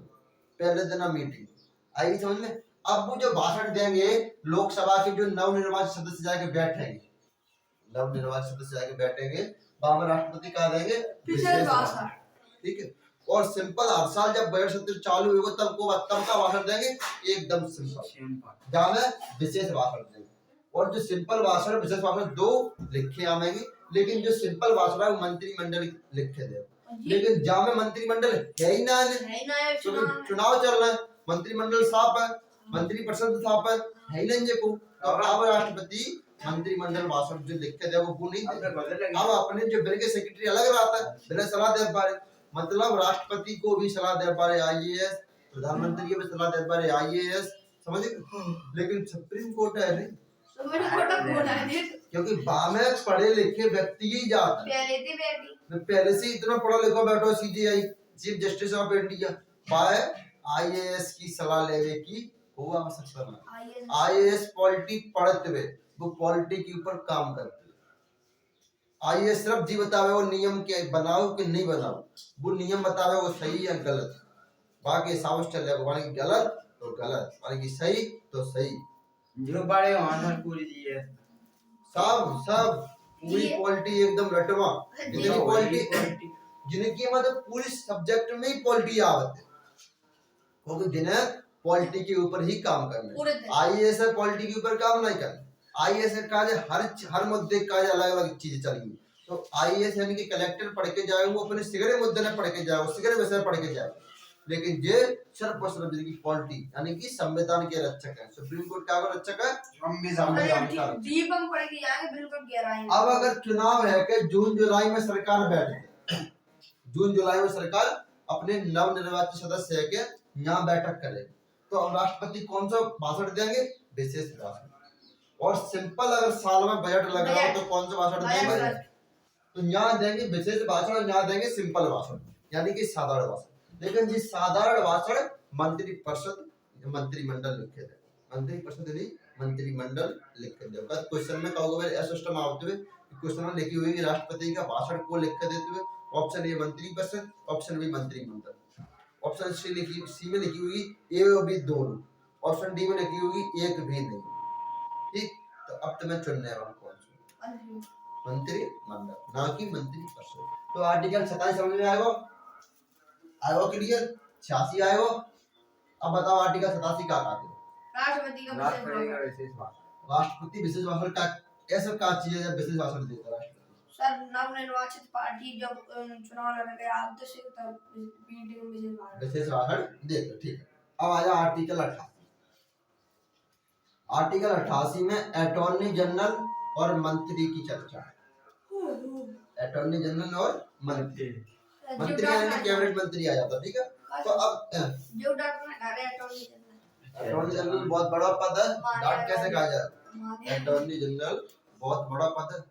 A: पहले दिन मीटिंग। आगे समझ में। अब वो जो भाषण देंगे, लोकसभा के जो नवनिर्वाचित सदस्य जाके बैठेंगे, वहां में राष्ट्रपति कहा देंगे विशेष भाषण। ठीक है। और सिंपल हर साल जब बजट सत्र चालू होगा तब का भाषण देंगे, एकदम सिंपल, जहाँ में विशेष भाषण देंगे। और जो सिंपल भाषण विशेष भाषण 2 लिखे आवेंगे, लेकिन जो सिंपल भाषण है वो मंत्रिमंडल लिखे दे। लेकिन जहाँ में मंत्रिमंडल है ही ना, चुनाव चल रहा है, मंत्रिमंडल साफ है, मंत्री परिषद साफ है ही नहीं को। तो अब राष्ट्रपति मंत्रिमंडल भाषण जो लिखे दे वो नहीं दे। अब अपने जो बिल के सेक्रेटरी अलग रहता है, बिना सलाह दे पा रहे, मतलब राष्ट्रपति को भी सलाह दे पा रहे IAS, प्रधानमंत्री को भी सलाह दे पा रहे IAS, समझे? लेकिन सुप्रीम कोर्ट है नहीं, क्योंकि बामे पढ़े लिखे व्यक्ति ही जाता है। पहले से इतना पढ़ा लिखा बैठो CJI, chief justice of India, by IAS की सलाह लेने की वो आवश्यकता नहीं। IAS पॉलिटी पढ़ते हुए वो पॉलिटी के ऊपर काम करते हैं। IAS सिर्फ जी बतावे वो नियम के बनाओ कि नहीं बनाओ, वो नियम बतावे वो सही या गलत, बाकी साउथ चलेगा, माने कि गलत तो गलत, माने कि सही तो सही।
C: जो बड़े वहां से पूरी दिए
A: सब सब पूरी
B: ये-
A: क्वालिटी एकदम रटवा,
B: जी।
A: जितनी क्वालिटी जिनकी मतलब पूरी सब्जेक्ट में ही क्वालिटी आवत है, क्योंकि जिन्हें पॉलिटी के ऊपर ही काम करना
B: पूरे
A: है।
B: दिन।
A: आईएएस है पॉलिटी के ऊपर काम नहीं करना। आईएएस का है हर मुद्दे का अलग अलग चीजें चलेंगी। तो आईएएस यानी कि कलेक्टर पढ़ के जाए, वो अपने सिगरे मुद्दे में पढ़ के जाए, सिगरे विषय पढ़ के जाए। लेकिन ये सिर्फ और सिर्फ जिनकी पॉलिटी यानी कि संविधान के रक्षक है, सुप्रीम कोर्ट का रक्षक है, संविधान का रक्षक।
B: डीप हम पढ़ के जाएंगे बिल्कुल गहराई में।
A: अब अगर चुनाव है कि जून जुलाई में सरकार बैठे, जून जुलाई में सरकार अपने नव निर्वाचित सदस्य है के यहाँ बैठक करे, तो अब राष्ट्रपति कौन सा भाषण देंगे? विशेष भाषण। और सिंपल अगर साल में बजट लग रहा हो तो कौन सा भाषण देंगे? तो यहाँ देंगे विशेष भाषण और यहाँ देंगे सिंपल भाषण, यानी कि साधारण भाषण। लेकिन जिस साधारण भाषण मंत्रिपरिषद मंत्रिमंडल लिखे थे, मंत्रिपरिषद नहीं मंत्रिमंडल लिख के दे। क्वेश्चन में कहोगे ऐसा सिस्टम आते हुए क्वेश्चन में लिखी हुई कि राष्ट्रपति का भाषण को लिख के देते हुए ऑप्शन ए मंत्रिपरिषद, ऑप्शन बी मंत्रिमंडल, ऑप्शन सी में लिखी हुई ए और बी दोनों, ऑप्शन डी में लिखी हुई एक भी नहीं। ठीक, तो अब तुम्हें चुनना है कौन सा? मंत्रिमंडल, ना कि मंत्रिपरिषद। तो आर्टिकल 27 समझ में आएगा? आएगा क्लियर? 86 आएगा? अब बताओ आर्टिकल 87 क्या कहते हैं?
B: राष्ट्रपति का
C: विशेष भाषण।
A: राष्ट्रपति विशेष भाषण का ऐसा क्या चीज है जब विशेष भाषण देता है राष्ट्रपति?
B: सर नवनिर्वाचित पार्टी जब चुनाव लड़ने आते से तब मीटिंग में
A: विशेष भाषण देता। ठीक है, अब आया आर्टिकल 88। आर्टिकल 88 में अटॉर्नी जनरल और मंत्री की चर्चा है। अटॉर्नी जनरल और मंत्री, मंत्री यानी कैबिनेट मंत्री आ जाता। ठीक है, तो अब
B: जो डॉक्टर ने कहा है
A: अटॉर्नी जनरल बहुत बड़ा पद है, डॉट कैसे कहा जाए? अटॉर्नी जनरल बहुत बड़ा पद है।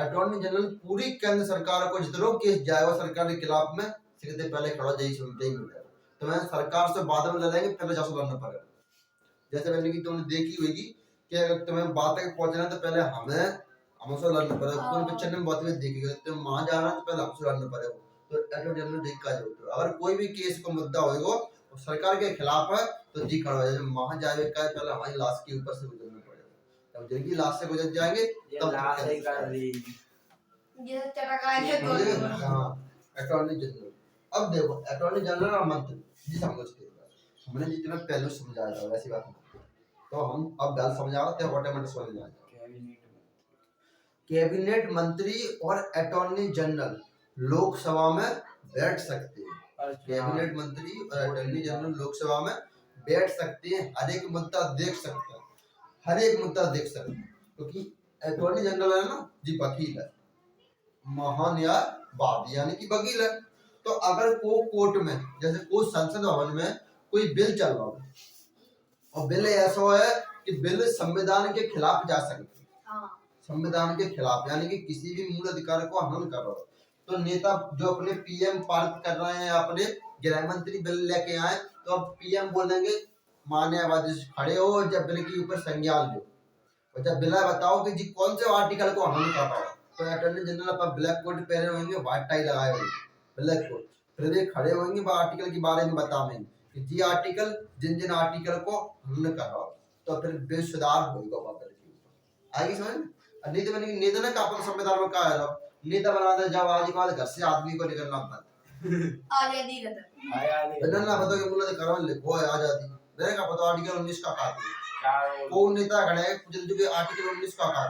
A: अटॉर्नी जनरल पूरी केंद्र सरकार को जितने केस जाएगा सरकार के खिलाफ में सीधे पहले खड़ा जाइए सुनते ही मिलेगा। तो मैं सरकार से बाद में लड़ेंगे, पहले जासूस लड़ना पड़ेगा। जैसे मैंने कि तुमने देखी होगी कि अगर तुम्हें बात तक पहुंचना है तो पहले हमें हमसे लड़ना पड़ेगा। पूरे पिक्चर में बहुत देखी गई, तुम वहां जा रहा है तो पहले हमसे लड़ना पड़ेगा। तो अटॉर्नी जनरल जी का जरूरत है। अगर कोई भी केस को मुद्दा होगा और सरकार के खिलाफ है तो जी खड़ा हो जाए, वहां जाए का पहले हमारी लाश के ऊपर से गुजरना पड़ेगा। तब जिनकी लाश से गुजर जाएंगे तब अटॉर्नी जनरल। अब देखो अटॉर्नी जनरल और मंत्री जी समझते हैं, हमने जितना पहले समझाया था वैसी बात नहीं, तो हम अब गलत समझाओ तो ऑटोमेटिक समझ जाएगा। कैबिनेट मंत्री और अटॉर्नी जनरल लोकसभा में बैठ सकते हैं। कैबिनेट मंत्री और अटॉर्नी जनरल लोकसभा में बैठ सकते हैं, हर एक मुद्दा देख सकते हैं, हर एक मुद्दा देख सकते हैं। क्योंकि अटॉर्नी जनरल है ना जी वकील है, महान्यायवादी यानी कि वकील है। तो अगर को कोर्ट में जैसे को संसद भवन में कोई बिल चल रहा है और बिल ऐसा है कि बिल संविधान के खिलाफ जा सकती है, संविधान के खिलाफ यानी कि किसी भी मूल अधिकार को हनन कर रहा है, तो नेता जो अपने पीएम पारित कर रहे हैं, अपने गृह मंत्री बिल लेके आए, तो अब पीएम बोलेंगे मान्यवादी खड़े हो जब बिल के ऊपर संज्ञान लो और जब बिल बताओ कि जी कौन से आर्टिकल को हनन कर रहा है। तो अटॉर्नी जनरल अपना ब्लैक कोट पहने होंगे, व्हाइट टाई लगाए होंगे, ब्लैक कोट, फिर वे खड़े होंगे आर्टिकल के बारे में बताएंगे कि जी आर्टिकल जिन जिन आर्टिकल को हमने कर रहा हो, तो फिर बिल सुधार होगा बिल के ऊपर। आगे समझ? नहीं तो मैंने नेता ने कहा संविधान में कहा है नेता बना दे जब आज के बाद घर से आदमी को निकलना पड़ता
B: आजादी
A: ना पता कि मूल अधिकार लिखो है आजादी। मैंने कहा पता आर्टिकल 19 का कहा कौन नेता खड़े हैं जो आर्टिकल 19 का कहा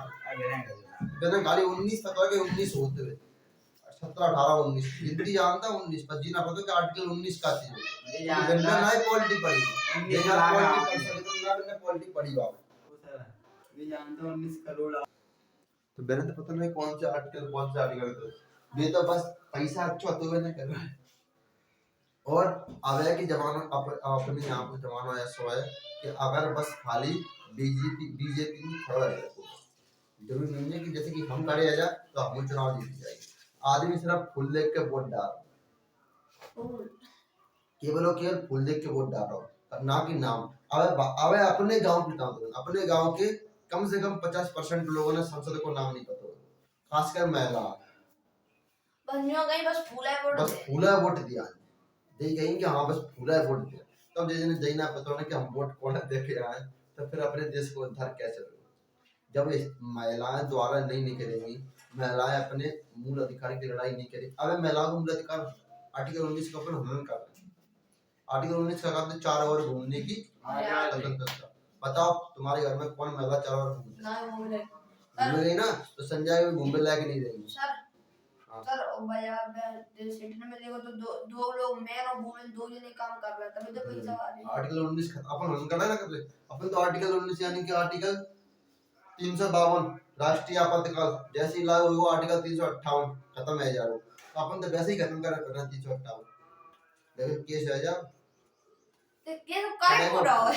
A: मैंने खाली 19 पता है कि 19 होते हुए 17 18 19 हिंदी जानता 19 पर जी ना पता कि आर्टिकल 19 का थी बिना ना पॉलिटी पढ़ी बिना पॉलिटी पढ़ सकते ना बिना पॉलिटी पढ़ी बाबू
C: ये जानता 19 करोड़।
A: तो मैंने तो पता नहीं कौन से आर्टिकल तो ये तो बस पैसा अच्छा तो मैंने कर रहा है। और अब की जमाना अपने यहाँ पे जमाना ऐसा है कि अगर बस खाली बीजेपी खड़ा है, जरूरी नहीं है कि जैसे कि हम खड़े आ जाए तो हम चुनाव जीत जाएंगे। आदमी सिर्फ फूल देख के वोट डाल, केवल और केवल फूल देख के वोट डाल रहा ना कि नाम। अब अपने गांव की काम करो, अपने गांव के कम से कम 50% लोगों ने संसद को नाम नहीं पता, खासकर महिला
B: बस फूला वोट
A: बस फूला वोट दिया। यही कहेंगे हाँ बस पूरा वोट दिया। तब जैसे जय ना पता होना कि हम वोट कौन दे के आए, तो फिर अपने देश को उद्धार कैसे होगा। जब इस महिलाएं द्वारा नहीं करेंगी, महिलाएं अपने मूल अधिकार की लड़ाई नहीं करेंगी। अब महिलाओं को मूल अधिकार आर्टिकल 19 का अपन हनन कर रहे हैं। आर्टिकल 19 का कहते 4 ओवर घूमने की स्वतंत्रता। बताओ तुम्हारे घर में कौन महिला 4 ओवर घूम गई ना, तो संजय भी घूमने लायक नहीं रहेंगी।
B: सर भैया सिटी में देखो तो दो लोग मैन और वुमेन दो जने काम कर रहे हैं, तभी तो पैसा आ रहा है।
A: आर्टिकल 19 अपन हनन करना है ना कर रहे अपन तो आर्टिकल 19 यानी कि आर्टिकल 352 राष्ट्रीय आपातकाल जैसे ही लागू हुआ आर्टिकल 358 खत्म है जाओ, तो अपन तो वैसे ही खत्म कर रहे हैं 358, लेकिन केस है जा
B: तो ये तो काय हो रहा है।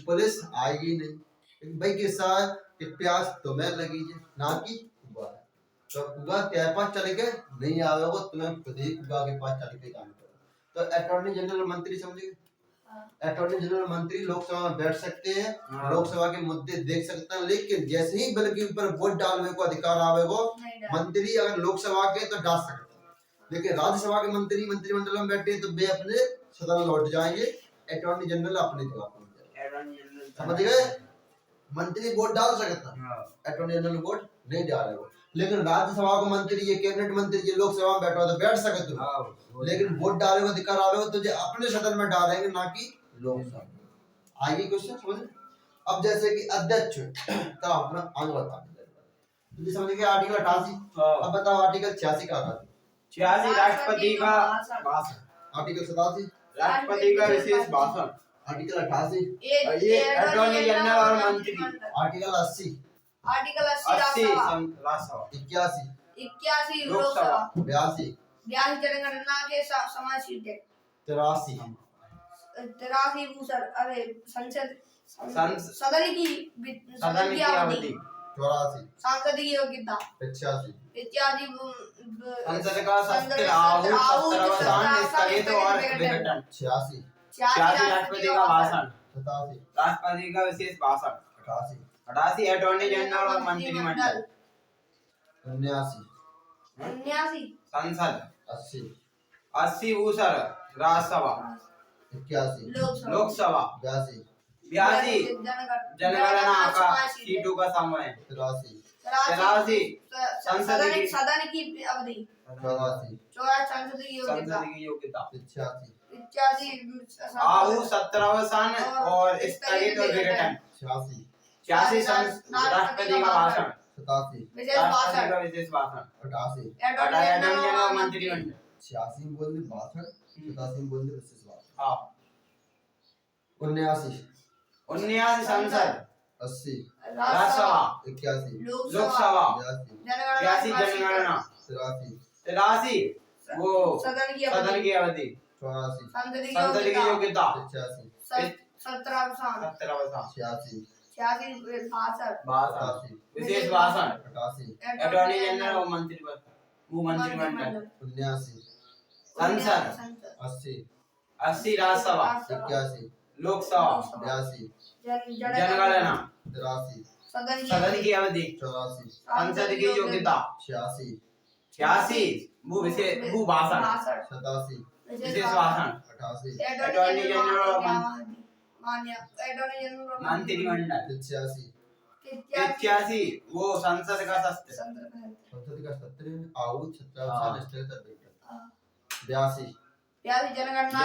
A: पुलिस आएगी नहीं भाई के साथ कि प्यास तुम्हें लगी है ना कि हुआ है, तो हुआ तेरे पास चले गए नहीं आवे वो तुम्हें खुद ही हुआ के पास चल के काम करो। तो अटॉर्नी जनरल मंत्री समझे, अटॉर्नी जनरल मंत्री लोकसभा में बैठ सकते हैं, लोकसभा के मुद्दे देख सकते हैं, लेकिन जैसे ही बिल के ऊपर वोट डालने को अधिकार आवेगा मंत्री अगर लोकसभा के तो डाल सकते हैं, लेकिन राज्यसभा के मंत्री मंत्रिमंडल में बैठे तो वे अपने सदन लौट जाएंगे, अटॉर्नी जनरल अपनी जगह पर। समझ गए, मंत्री वोट डाल सकता है, अटॉर्नी जनरल वोट नहीं डालेगा। लेकिन राज्यसभा को मंत्री ये कैबिनेट मंत्री ये लोकसभा में बैठा तो बैठ सकते हो, लेकिन वोट डालेगा अधिकार आवेगा तो जो अपने सदन में डालेंगे ना कि लोकसभा। आगे क्वेश्चन समझ। अब जैसे कि अध्यक्ष का अपना आगे बताते हैं, समझ गए आर्टिकल 88। अब बताओ आर्टिकल 86 का था
C: 86 राष्ट्रपति का भाषण,
A: आर्टिकल 87
C: राष्ट्रपति का विशेष भाषण,
A: आर्टिकल 88
C: ये अटॉर्नी जनरल और मंत्री,
A: आर्टिकल 80
B: आर्टिकल
C: 80
B: 80
C: राज्यसभा,
B: 81
C: लोकसभा,
A: 82
B: जनगणना के समान सीटें,
A: 83
B: भूषण अरे संसद
C: सदन की अवधि,
A: 84
B: सांसद की योग्यता,
A: 85
B: इत्यादि
C: संसद का सत्र आहूत सत्रावसान स्थगित और विघटन,
A: 86
C: राष्ट्रपति का भाषण,
A: 87
C: राष्ट्रपति का विशेष भाषण,
A: 88
C: 88 अटॉर्नी जनरल और मंत्रिमंडल,
A: 79
C: संसद,
A: 80
C: 80 भूषण राज्यसभा,
A: 81
C: लोकसभा,
A: 82
C: जनगणना का सीटों का समय,
A: 83
B: सदन की अवधि,
A: 84
B: संसद की योग्यता,
A: 85
C: आहू सत्रावसान और स्थगित और विघटन,
A: 86
C: राष्ट्रपति का भाषण,
A: 87
C: राष्ट्रपति का विशेष भाषण,
A: 88
C: अटॉर्नी जनरल और मंत्रिमंडल,
A: 86 में बोल दे भाषण, 87 में बोल दे विशेष भाषण,
C: हाँ 79 संसद,
A: 80
C: राज्यसभा,
A: 81
C: लोकसभा, 82 जनगणना,
A: 83
C: वो सदन की अवधि,
A: 84
C: संसद की योग्यता,
A: 85
C: सत्रावसान,
A: 86
C: भाषण, विशेष भाषण,
A: 88
C: अटॉर्नी जनरल और मंत्रिमंडल,
A: 79
C: संसद,
A: 80
C: 80 राज्यसभा,
A: 81
C: लोकसभा,
A: 82
C: जनगणना,
A: 83
C: सदन की अवधि,
A: 84
C: संसद की योग्यता,
A: 86
C: 86 भू भाषण,
A: 87
C: विशेष भाषण,
A: 88
C: अटॉर्नी जनरल और
B: मंत्रिमंडल,
C: 85
A: 81
C: वो संसद का सत्र,
A: संसद का सत्र आहूत सत्रावसान स्थगित और विघटन, 82
C: जनगणना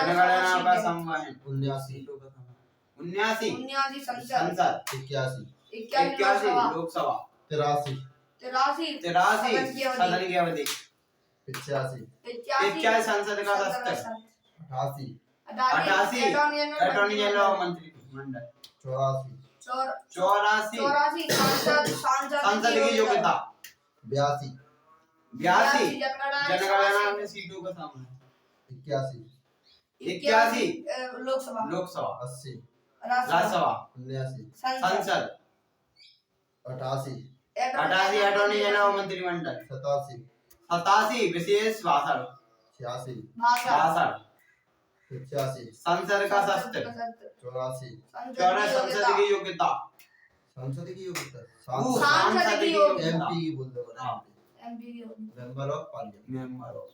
C: का संवहन,
A: 79
C: 79
B: संसद,
C: संसद,
A: 81
C: लोकसभा,
A: 83
C: सदन की अवधि,
A: 85
C: संसद का सत्र,
A: 88
C: अटॉर्नी जनरल और मंत्रिमंडल,
A: 84
C: संसद की योग्यता,
A: 82
C: जनगणना में सीटों का सामना,
A: 81
C: लोकसभा,
A: 80
C: राज्यसभा,
A: 79
C: संसद,
A: 88
C: अटॉर्नी जनरल और मंत्रिमंडल,
A: 87
C: विशेष भाषण,
A: 86
C: भाषण,
A: 85
C: संसद का सत्र,
A: 84
C: संसद की योग्यता,
A: संसद की योग्यता
C: सांसद की योग्यता,
A: एमपी की बोल दो
C: हाँ।
A: Member of parliament,
C: member of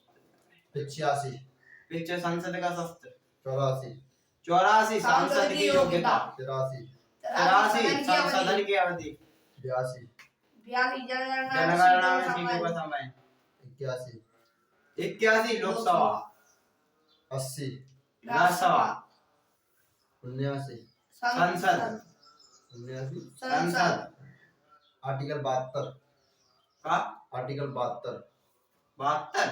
A: 85
C: पीछे संसद का शस्त्र।
A: 84
C: 84 संसद की योग्यता।
A: 83
C: 83 संसदन की अवधि।
A: 82
C: जनगणना में सीटों का समय।
A: 81
C: 81 लोकसभा।
A: 80
C: राज्यसभा।
A: 79
C: संसद।
A: 79
C: संसद
A: आर्टिकल 72
C: का
A: आर्टिकल 72
C: 72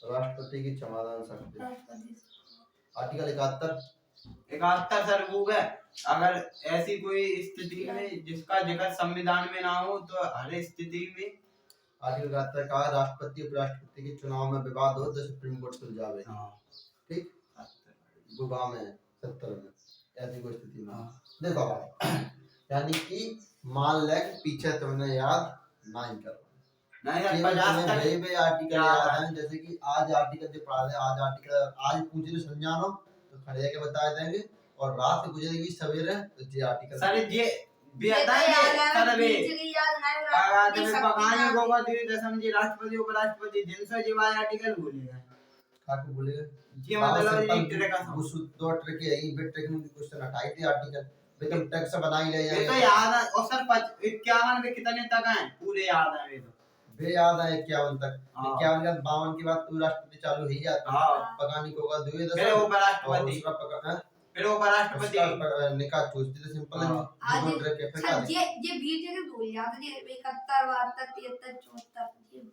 A: राष्ट्रपति की क्षमादान शक्ति। आर्टिकल 71
C: 71 सर वो है, अगर ऐसी कोई स्थिति में जिसका जिक्र संविधान में ना हो तो हर स्थिति में।
A: आर्टिकल 71 का राष्ट्रपति उपराष्ट्रपति के चुनाव में विवाद हो तो सुप्रीम कोर्ट सुलझावे। ठीक, गुबा में 70 में ऐसी कोई स्थिति में। देखो भाई, यानी कि मान ले कि पीछे तुमने याद नहीं कर
C: नहीं
A: केवल
C: 50
A: तुम्हें
C: तक
A: वे आर्टिकल याद है, जैसे कि आज आर्टिकल जो पढ़ा है, आज आर्टिकल आज पूछ लो समझानो तो खड़े के बता देंगे, और रात गुजरेगी सवेरे तो ये आर्टिकल
C: सर ये भी आता है सर वे कागज में पकाने को का दी दशम जी राष्ट्रपति उपराष्ट्रपति दिन से जीवा आर्टिकल भूलेगा
A: काको बोलेगा
C: जी, मतलब एक तरह का
A: वो दो ट्रिक है, यही बिट ट्रिक में क्वेश्चन हटाई थी आर्टिकल लेकिन टेक्स्ट बनाई ले
C: ये तो याद है। और सर 51 में कितने तक हैं पूरे याद है।
A: वे याद है 51 तक।
C: हाँ।
A: 51 के 52 के बाद तू राष्ट्रपति चालू ही जाता।
C: हाँ।
A: पकानी को का दुए दस
C: फिर उपराष्ट्रपति,
A: दूसरा पका
C: फिर उपराष्ट्रपति
A: निकाह चूसती तो सिंपल है।
B: आज
A: जीवन रखे फिर का
B: ये बीच के भूल जाते थे 71 72 73 74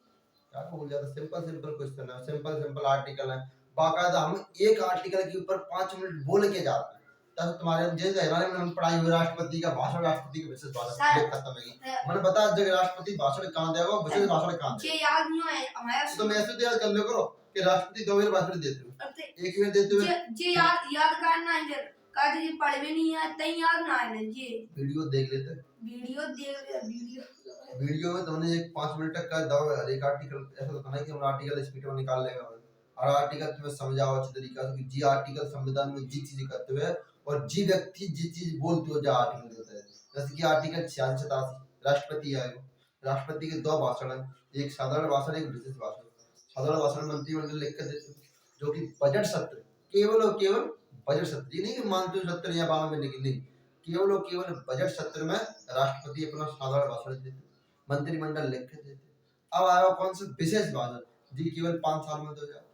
A: क्या भूल जाता। सिंपल सिंपल क्वेश्चन है, सिंपल सिंपल आर्टिकल है। बाकायदा हम एक आर्टिकल के ऊपर 5 मिनट बोल के जाते हैं। तब तुम्हारे जैसे हमारे में हम पढ़ाई हुई राष्ट्रपति का भाषण, राष्ट्रपति का विशेष भाषण खत्म है। मैंने बता जगह राष्ट्रपति भाषण कहां देगा, विशेष भाषण कहां देगा,
B: ये याद नहीं है हमारा।
A: तो मैं ऐसे तो याद कर लो करो कि राष्ट्रपति 2 बार भाषण देते हो, एक बार देते हुए
B: ये याद करना है का जी पढ़ भी नहीं है तई याद ना है ये
A: वीडियो देख लेते। वीडियो में तुमने एक 5 मिनट तक का दाव है एक आर्टिकल, ऐसा तो नहीं कि हम आर्टिकल स्पीड में निकाल लेगा और आर्टिकल तुम्हें समझाओ अच्छे तरीके से कि जी आर्टिकल संविधान में जी चीज करते हुए और जी व्यक्ति जी चीज बोलते हो जो आर्टिकल देता है। जैसे कि आर्टिकल 86 राष्ट्रपति आएगा, राष्ट्रपति के 2 भाषण है, एक साधारण भाषण एक विशेष भाषण। साधारण भाषण मंत्रिमंडल लिख कर देते जो कि बजट सत्र केवल और केवल बजट सत्र, ये नहीं कि मानसून सत्र या 52 महीने की, नहीं, केवल और केवल बजट सत्र में राष्ट्रपति अपना साधारण भाषण देते, मंत्रिमंडल लिख के देते। अब आया कौन सा विशेष भाषण, जी केवल 5 साल में तो जाता,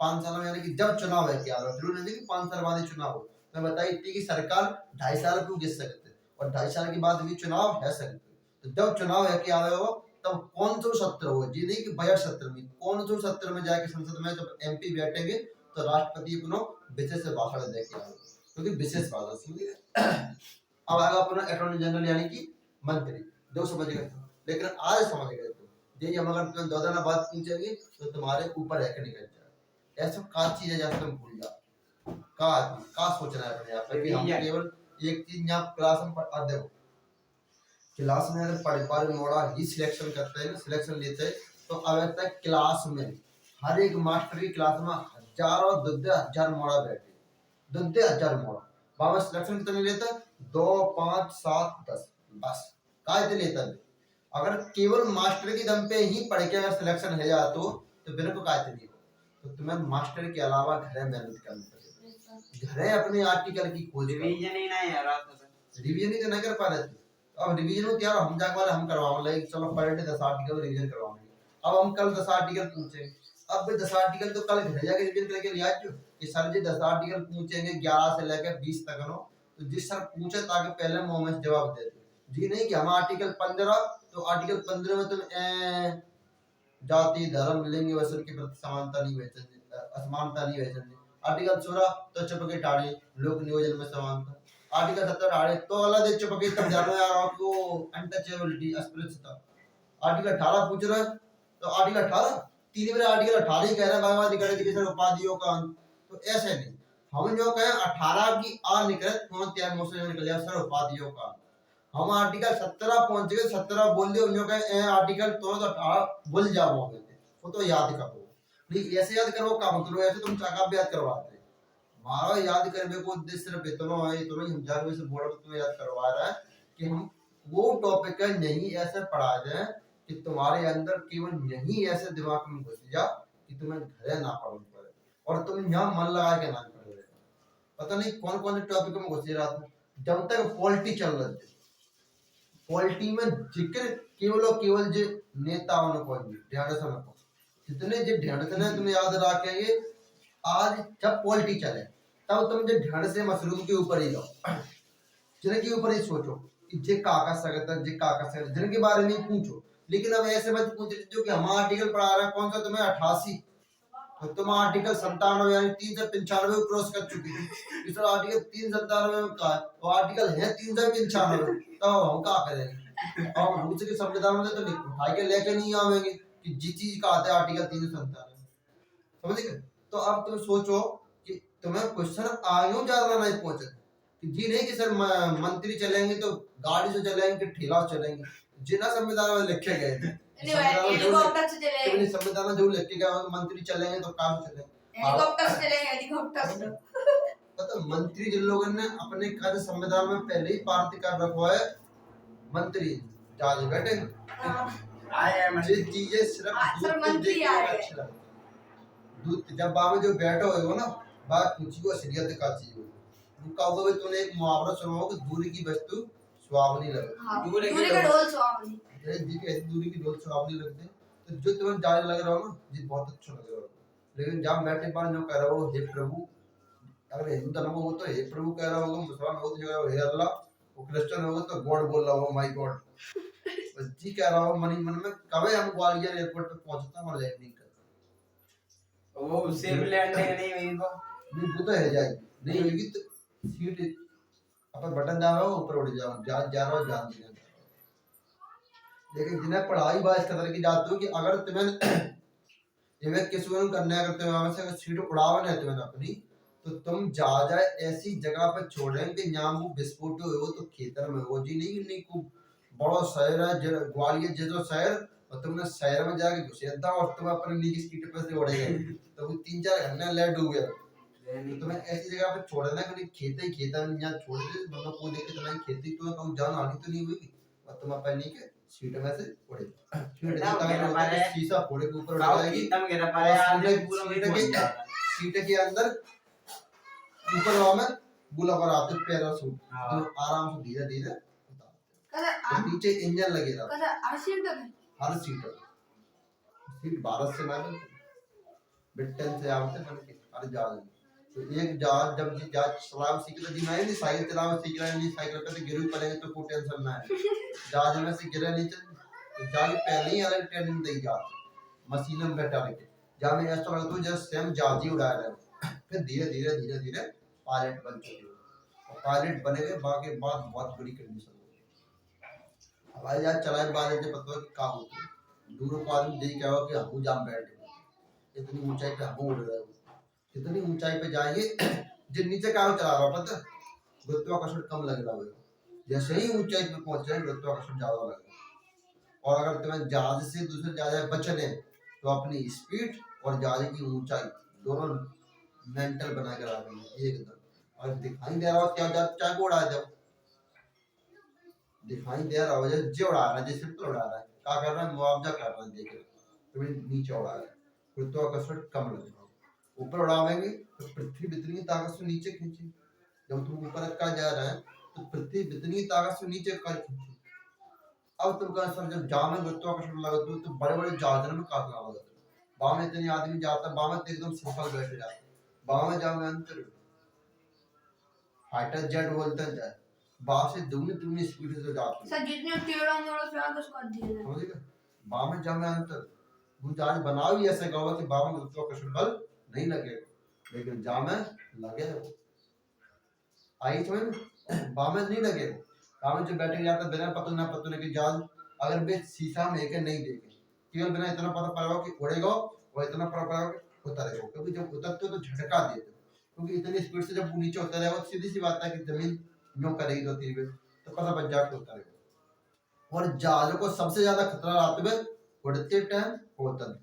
A: 5 साल में यानी कि जब चुनाव है क्या जरूर नहीं कि 5 साल बाद ही चुनाव हो। मैं बताई इतनी कि सरकार 2.5 साल क्यों गिर सकते और 2.5 साल के बाद भी चुनाव है सकते। तो जब चुनाव है क्या हो तब कौन सा सत्र हो, जी नहीं कि बजट सत्र में, कौन सा सत्र में जाके संसद में जब एमपी बैठेंगे तो राष्ट्रपति अपना विशेष भाषण देके आए, क्योंकि विशेष भाषण समझिए। अब आएगा अपना अटॉर्नी जनरल यानी कि मंत्री, 2 समझ गए, लेकिन आज समझ गए तो यही हम अगर तुम 2 दिन बाद पूछेंगे तो तुम्हारे ऊपर रह निकल जाए। ऐसा का चीज है जैसे तुम भूल जाओ का सोचना है अपने आप में कि हम केवल एक चीज यहाँ क्लास में पढ़ा दे, क्लास में अगर पढ़ मोड़ा ही सिलेक्शन करते हैं, सिलेक्शन लेते हैं तो अब तक क्लास में हर एक मास्टर की क्लास में हजारों 2,000 मोड़ा बैठे, 2,000 मोड़ा। बाबा सिलेक्शन कितने लेता है 2 5 7 10 बस कायदे लेता है। अगर केवल मास्टर के दम पे ही पढ़ के अगर सिलेक्शन है जा तो बिना को कायदे नहीं हो, तो तुम्हें मास्टर के अलावा घर मेहनत करनी पड़ेगी, घर अपने आर्टिकल की खोज,
C: रिवीजन ही नहीं है रात में,
A: रिवीजन ही तो नहीं कर पा रहे थे। अब रिवीजन में क्या हम जाके वाले हम करवाओगे, चलो पर डे 10 आर्टिकल रिवीजन करवाएंगे। अब हम कल 10 आर्टिकल पूछे, अब 10 आर्टिकल तो कल घर जाके रिवीजन करके ले आज कि सर जी 10 आर्टिकल पूछेंगे 11 से लेकर 20 तक नो, तो जिस सर पूछे ताकि पहले मुंह में जवाब दे दे, जी नहीं कि हम आर्टिकल 15 तो आर्टिकल 15 में तुम जाति धर्म लिंग वसन के प्रति समानता नहीं वचन असमानता नहीं वचन। आर्टिकल 16 तो चपके टाड़े लोक नियोजन में समानता। आर्टिकल 17 टाड़े तो अलग दे चपके तब जानो यार आपको अनटचेबिलिटी अस्पृश्यता। आर्टिकल 18 पूछ रहा है तो आर्टिकल 18 तीन बार आर्टिकल 18 ही कह रहा है माओवादी गणित उपाधियों का अंत, तो ऐसे नहीं हम जो कहें 18 की आ निकले तो त्याग मुझसे निकल जाए सर उपाधियों का। हम आर्टिकल 17 पहुंच गए, 17 बोल दिए उन जो कहे आर्टिकल तो 18 भूल जाओ वो तो याद करो, नहीं ऐसे याद करो काम करो, ऐसे तुम चाका याद करवाते हमारा याद करने को उद्देश्य सिर्फ इतना है, इतना हम जानवे से बोर्ड में तुम्हें याद करवा रहा है कि हम वो टॉपिक है नहीं ऐसे पढ़ा दें कि तुम्हारे अंदर केवल यही ऐसे दिमाग में घुस जा कि तुम्हें घरे ना पढ़ना पड़े और तुम यहाँ मन लगा के ना पढ़े। पता नहीं कौन कौन से टॉपिक में घुसे रहा था। जब तक पॉलिटी चल रही थी, पॉलिटी में जिक्र केवल और केवल जो नेताओं को ध्यान से रखो, जितने जो ध्यान से ना तुम्हें याद रखेंगे। आज जब पॉलिटी चले तब तुम जो ध्यान से मशरूम के ऊपर ही जाओ, जिनके ऊपर ही सोचो कि जे काका सकता जे काका सकता, जिनके बारे में पूछो। लेकिन अब ऐसे मत पूछो जो कि हम आर्टिकल पढ़ा रहे हैं, कौन सा तुम्हें 88, तो तुम आर्टिकल 97 यानी 395 क्रॉस कर चुके हैं। इस आर्टिकल 397 का तो आर्टिकल है 395, तो हम क्या करेंगे? और रूस के संविधान में तो उठा के लेके नहीं आवेंगे कि जिस चीज का आता है आर्टिकल 397, समझ गए? तो अब तुम सोचो कि तुम्हें क्वेश्चन आगे ज्यादा नहीं पहुंचे कि जी नहीं कि सर मंत्री चलेंगे तो गाड़ी से चलेंगे कि ठेला से चलेंगे। जिना संविधान में लिखे गए थे,
B: हेलीकॉप्टर से चलेंगे,
A: संविधान में जो लिखे गए मंत्री चलेंगे तो काम चलेंगे,
B: हेलीकॉप्टर से चलेंगे, हेलीकॉप्टर से।
A: पता मंत्री जिन लोगों ने अपने कार्य संविधान में पहले ही पारित कर रखा है, मंत्री जहाज बैठे ये चीजें सिर्फ
B: मंत्री आ रहे हैं।
A: दूध जब बाबू जो बैठा हो ना, बात पूछी को असलियत का चीज हो कहोगे तूने एक मुहावरा सुना होगा, दूरी की वस्तु सुहावनी लगे।
B: दूरी का ढोल सुहावनी,
A: जी के दूरी की ढोल सुहावनी लगते। तो जो तुम्हें जाने लग रहा हो ना जी बहुत अच्छा लग रहा हो, लेकिन जब बैठे बार जो कह रहा हो हे प्रभु, अगर हिंदू धर्म हो तो हे प्रभु कह रहा होगा, मुसलमान हो तो हे अल्लाह, वो क्रिश्चियन होगा तो गॉड बोल रहा हो माय गॉड। जी कह रहा हो मन मन में कभी हम ग्वालियर एयरपोर्ट पे पहुंचता हूं और लैंडिंग करता
C: वो सेफ लैंडिंग नहीं हुई को
A: नहीं वो तो है जाएगी नहीं होगी तो सीट अपन बटन दबा ऊपर उड़ जाओ जा रहा हो जान दे। लेकिन जिन्हें पढ़ाई बात कदर की जाती हो कि अगर तुम्हें इवेंट किसी को करना है, अगर तुम्हें वहां से अगर सीट उड़ावन है तुम्हें अपनी, तो तुम जा जाए ऐसी जगह पे छोड़ें कि यहाँ वो विस्फोट हो तो खेतर में हो जी नहीं को बड़ा शहर है ग्वालियर जैसा शहर, और तुमने शहर में जाके घुसे था और तुम अपने निजी सीट पे से उड़े गए तो वो 3-4 घंटे लेट हो गया। तो तुम्हें ऐसी जगह पे छोड़ना है कि खेते ही खेता में यहाँ छोड़ दे, मतलब को देखे तुम्हारी खेती तो कहीं जान आनी तो नहीं हुई और तुम अपनी के सीट में से उड़े सीट के शीशा फोड़े के ऊपर उड़ जाएगी, सीट के अंदर ऊपर हवा में गोला कर आते पैराशूट तो आराम से धीरे धीरे तो नीचे इंजन लगेगा हर सीट भारत से ना ब्रिटेन से आते बन के हर जहाज। तो एक जहाज जब जहाज चलाना सीख रहे जी नहीं साइकिल चलाना सीख रहे नहीं, साइकिल पे तो गिर पड़ेंगे तो कोई टेंशन ना है। जहाज में से गिरे नहीं तो जहाज पहले ही अलग ट्रेनिंग दी जाती मशीन में बैठा रखे जहाँ में ऐसा लगता है जैसे सेम जहाज ही उड़ा रहे हो। फिर धीरे धीरे धीरे धीरे पायलट बन चुके हो और पायलट बने के बाद बहुत बड़ी कंडीशन होगी। हवाई जहाज चलाए बारे से पता है क्या होती है, दूर को आदमी देख क्या हो कि हम जाम बैठे इतनी ऊंचाई पे हम उड़ रहे हो, कितनी ऊंचाई पे जाएंगे जिन नीचे कार चला रहा पता गुरुत्वाकर्षण कम लग रहा है, जैसे ही ऊंचाई पे पहुंच जाए गुरुत्वाकर्षण ज्यादा लग रहा। और अगर तुम्हें जहाज से दूसरे जहाज बचने तो अपनी स्पीड और जहाज की ऊंचाई दोनों मेंटल बना कर रखनी एकदम। और दिखाई दे रहा हो क्या चाहे को उड़ा दो, दिखाई दे रहा हो जो उड़ा रहा है जैसे तो उड़ा रहा है क्या कर रहा है मुआवजा कर रहा है देख तुम्हें नीचे उड़ा रहा है गुरुत्वाकर्षण कम लग रहा है। ऊपर उड़ावेंगे तो पृथ्वी इतनी ताकत से नीचे खींचे, जब तुम ऊपर का जा रहा है तो पृथ्वी इतनी ताकत से नीचे कर खींचे। अब तुम कह सर जब जाम में गुरुत्वाकर्षण लगता है तो बड़े बड़े जहाज में काफी लगता है, बाम में इतने आदमी जाता है बाम में एकदम सिंपल बैठ जाता है, बाम में जाम में अंतर फाइटर जेट बोलते हैं बाम से दुगनी स्पीड से जाते हैं
B: सर जितने टेढ़ा मेढ़ा से आगे उसका धीरे
A: समझिए बाम में जाम में अंतर। वो जहाज बनाओ ही ऐसे कहो कि बाम में गुरुत्वाकर्षण बल नहीं लगेगा लेकिन जाम में लगे वो आई समझ बाम में नहीं लगेगा। बाम में जो बैठे जाता बिना पतने के जहाज अगर वे शीशा में एक नहीं देखे केवल बिना इतना पता पड़ेगा कि उड़ेगा और इतना पता पड़ेगा कि उतरेगा, क्योंकि जब उतरते तो झटका देते क्योंकि इतनी स्पीड से जब वो नीचे उतरेगा सीधी सी बात है कि जमीन यूं करेगी 2-3 बार तो पता बच जाए उतरेगा। और जहाजों को सबसे ज्यादा खतरा रात में उड़ते टाइम और उतरते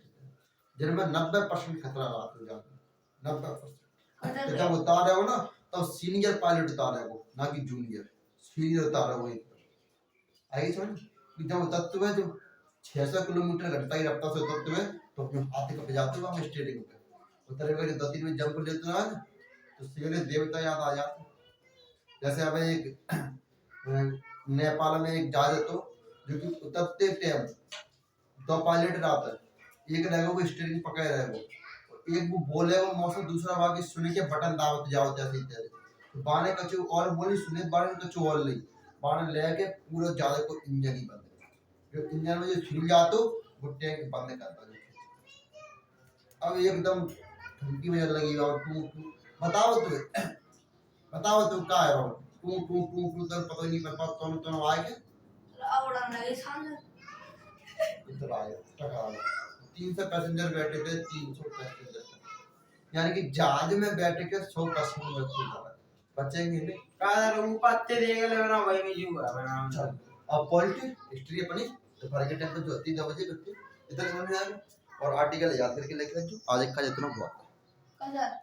A: जिनमें 90% खतरा रात में जाता 90%। जब उतारे हो ना तो सीनियर पायलट उतारे हो ना कि जूनियर, सीनियर उतारे हो आई समझ। जब उतरते हुए जो 600 किलोमीटर घंटा की रफ्तार से उतरते हुए तो अपने हाथ को बजाते हुए हम स्टेयरिंग पे उतरे हुए 2-3 में जंप लेते हैं तो सीधे देवता याद आ जाते। जैसे अब एक नेपाल में एक जहाज है तो जो कि उतरते टाइम 2 पायलट रहता है, एक रहेगा वो स्टीयरिंग पकड़े रहेगा, एक वो बोलेगा मौसम, दूसरा बाकी सुन के बटन दाबत जाओ जैसे ही तो बाने कछु और बोली सुने बाने कछु और नहीं बाने लेके पूरा जहाज को इंजन ही बंद कर जो इंजन में जो छिल जातो वो टैंक बंद कर दो। अब एकदम घंटी बजने लगी और टू टू बताओ तो क्या है बाबू टू टू टू टू तक पता ही नहीं कर पाता तो आए के
B: उड़न लगी सामने
A: इधर आए टका 300 पैसेंजर बैठे थे 300 पैसेंजर यानी कि जहाज में बैठे के 100 पैसेंजर बचेंगे नहीं
C: कादर ऊपर ते देख ले ना वही में जीव बना।
A: चल अब पॉलिटी हिस्ट्री अपनी दोपहर के टाइम पे जो होती 2 बजे करती इधर समझ में आ गया और आर्टिकल याद करके लेके जो आज का जितना बहुत
B: कदर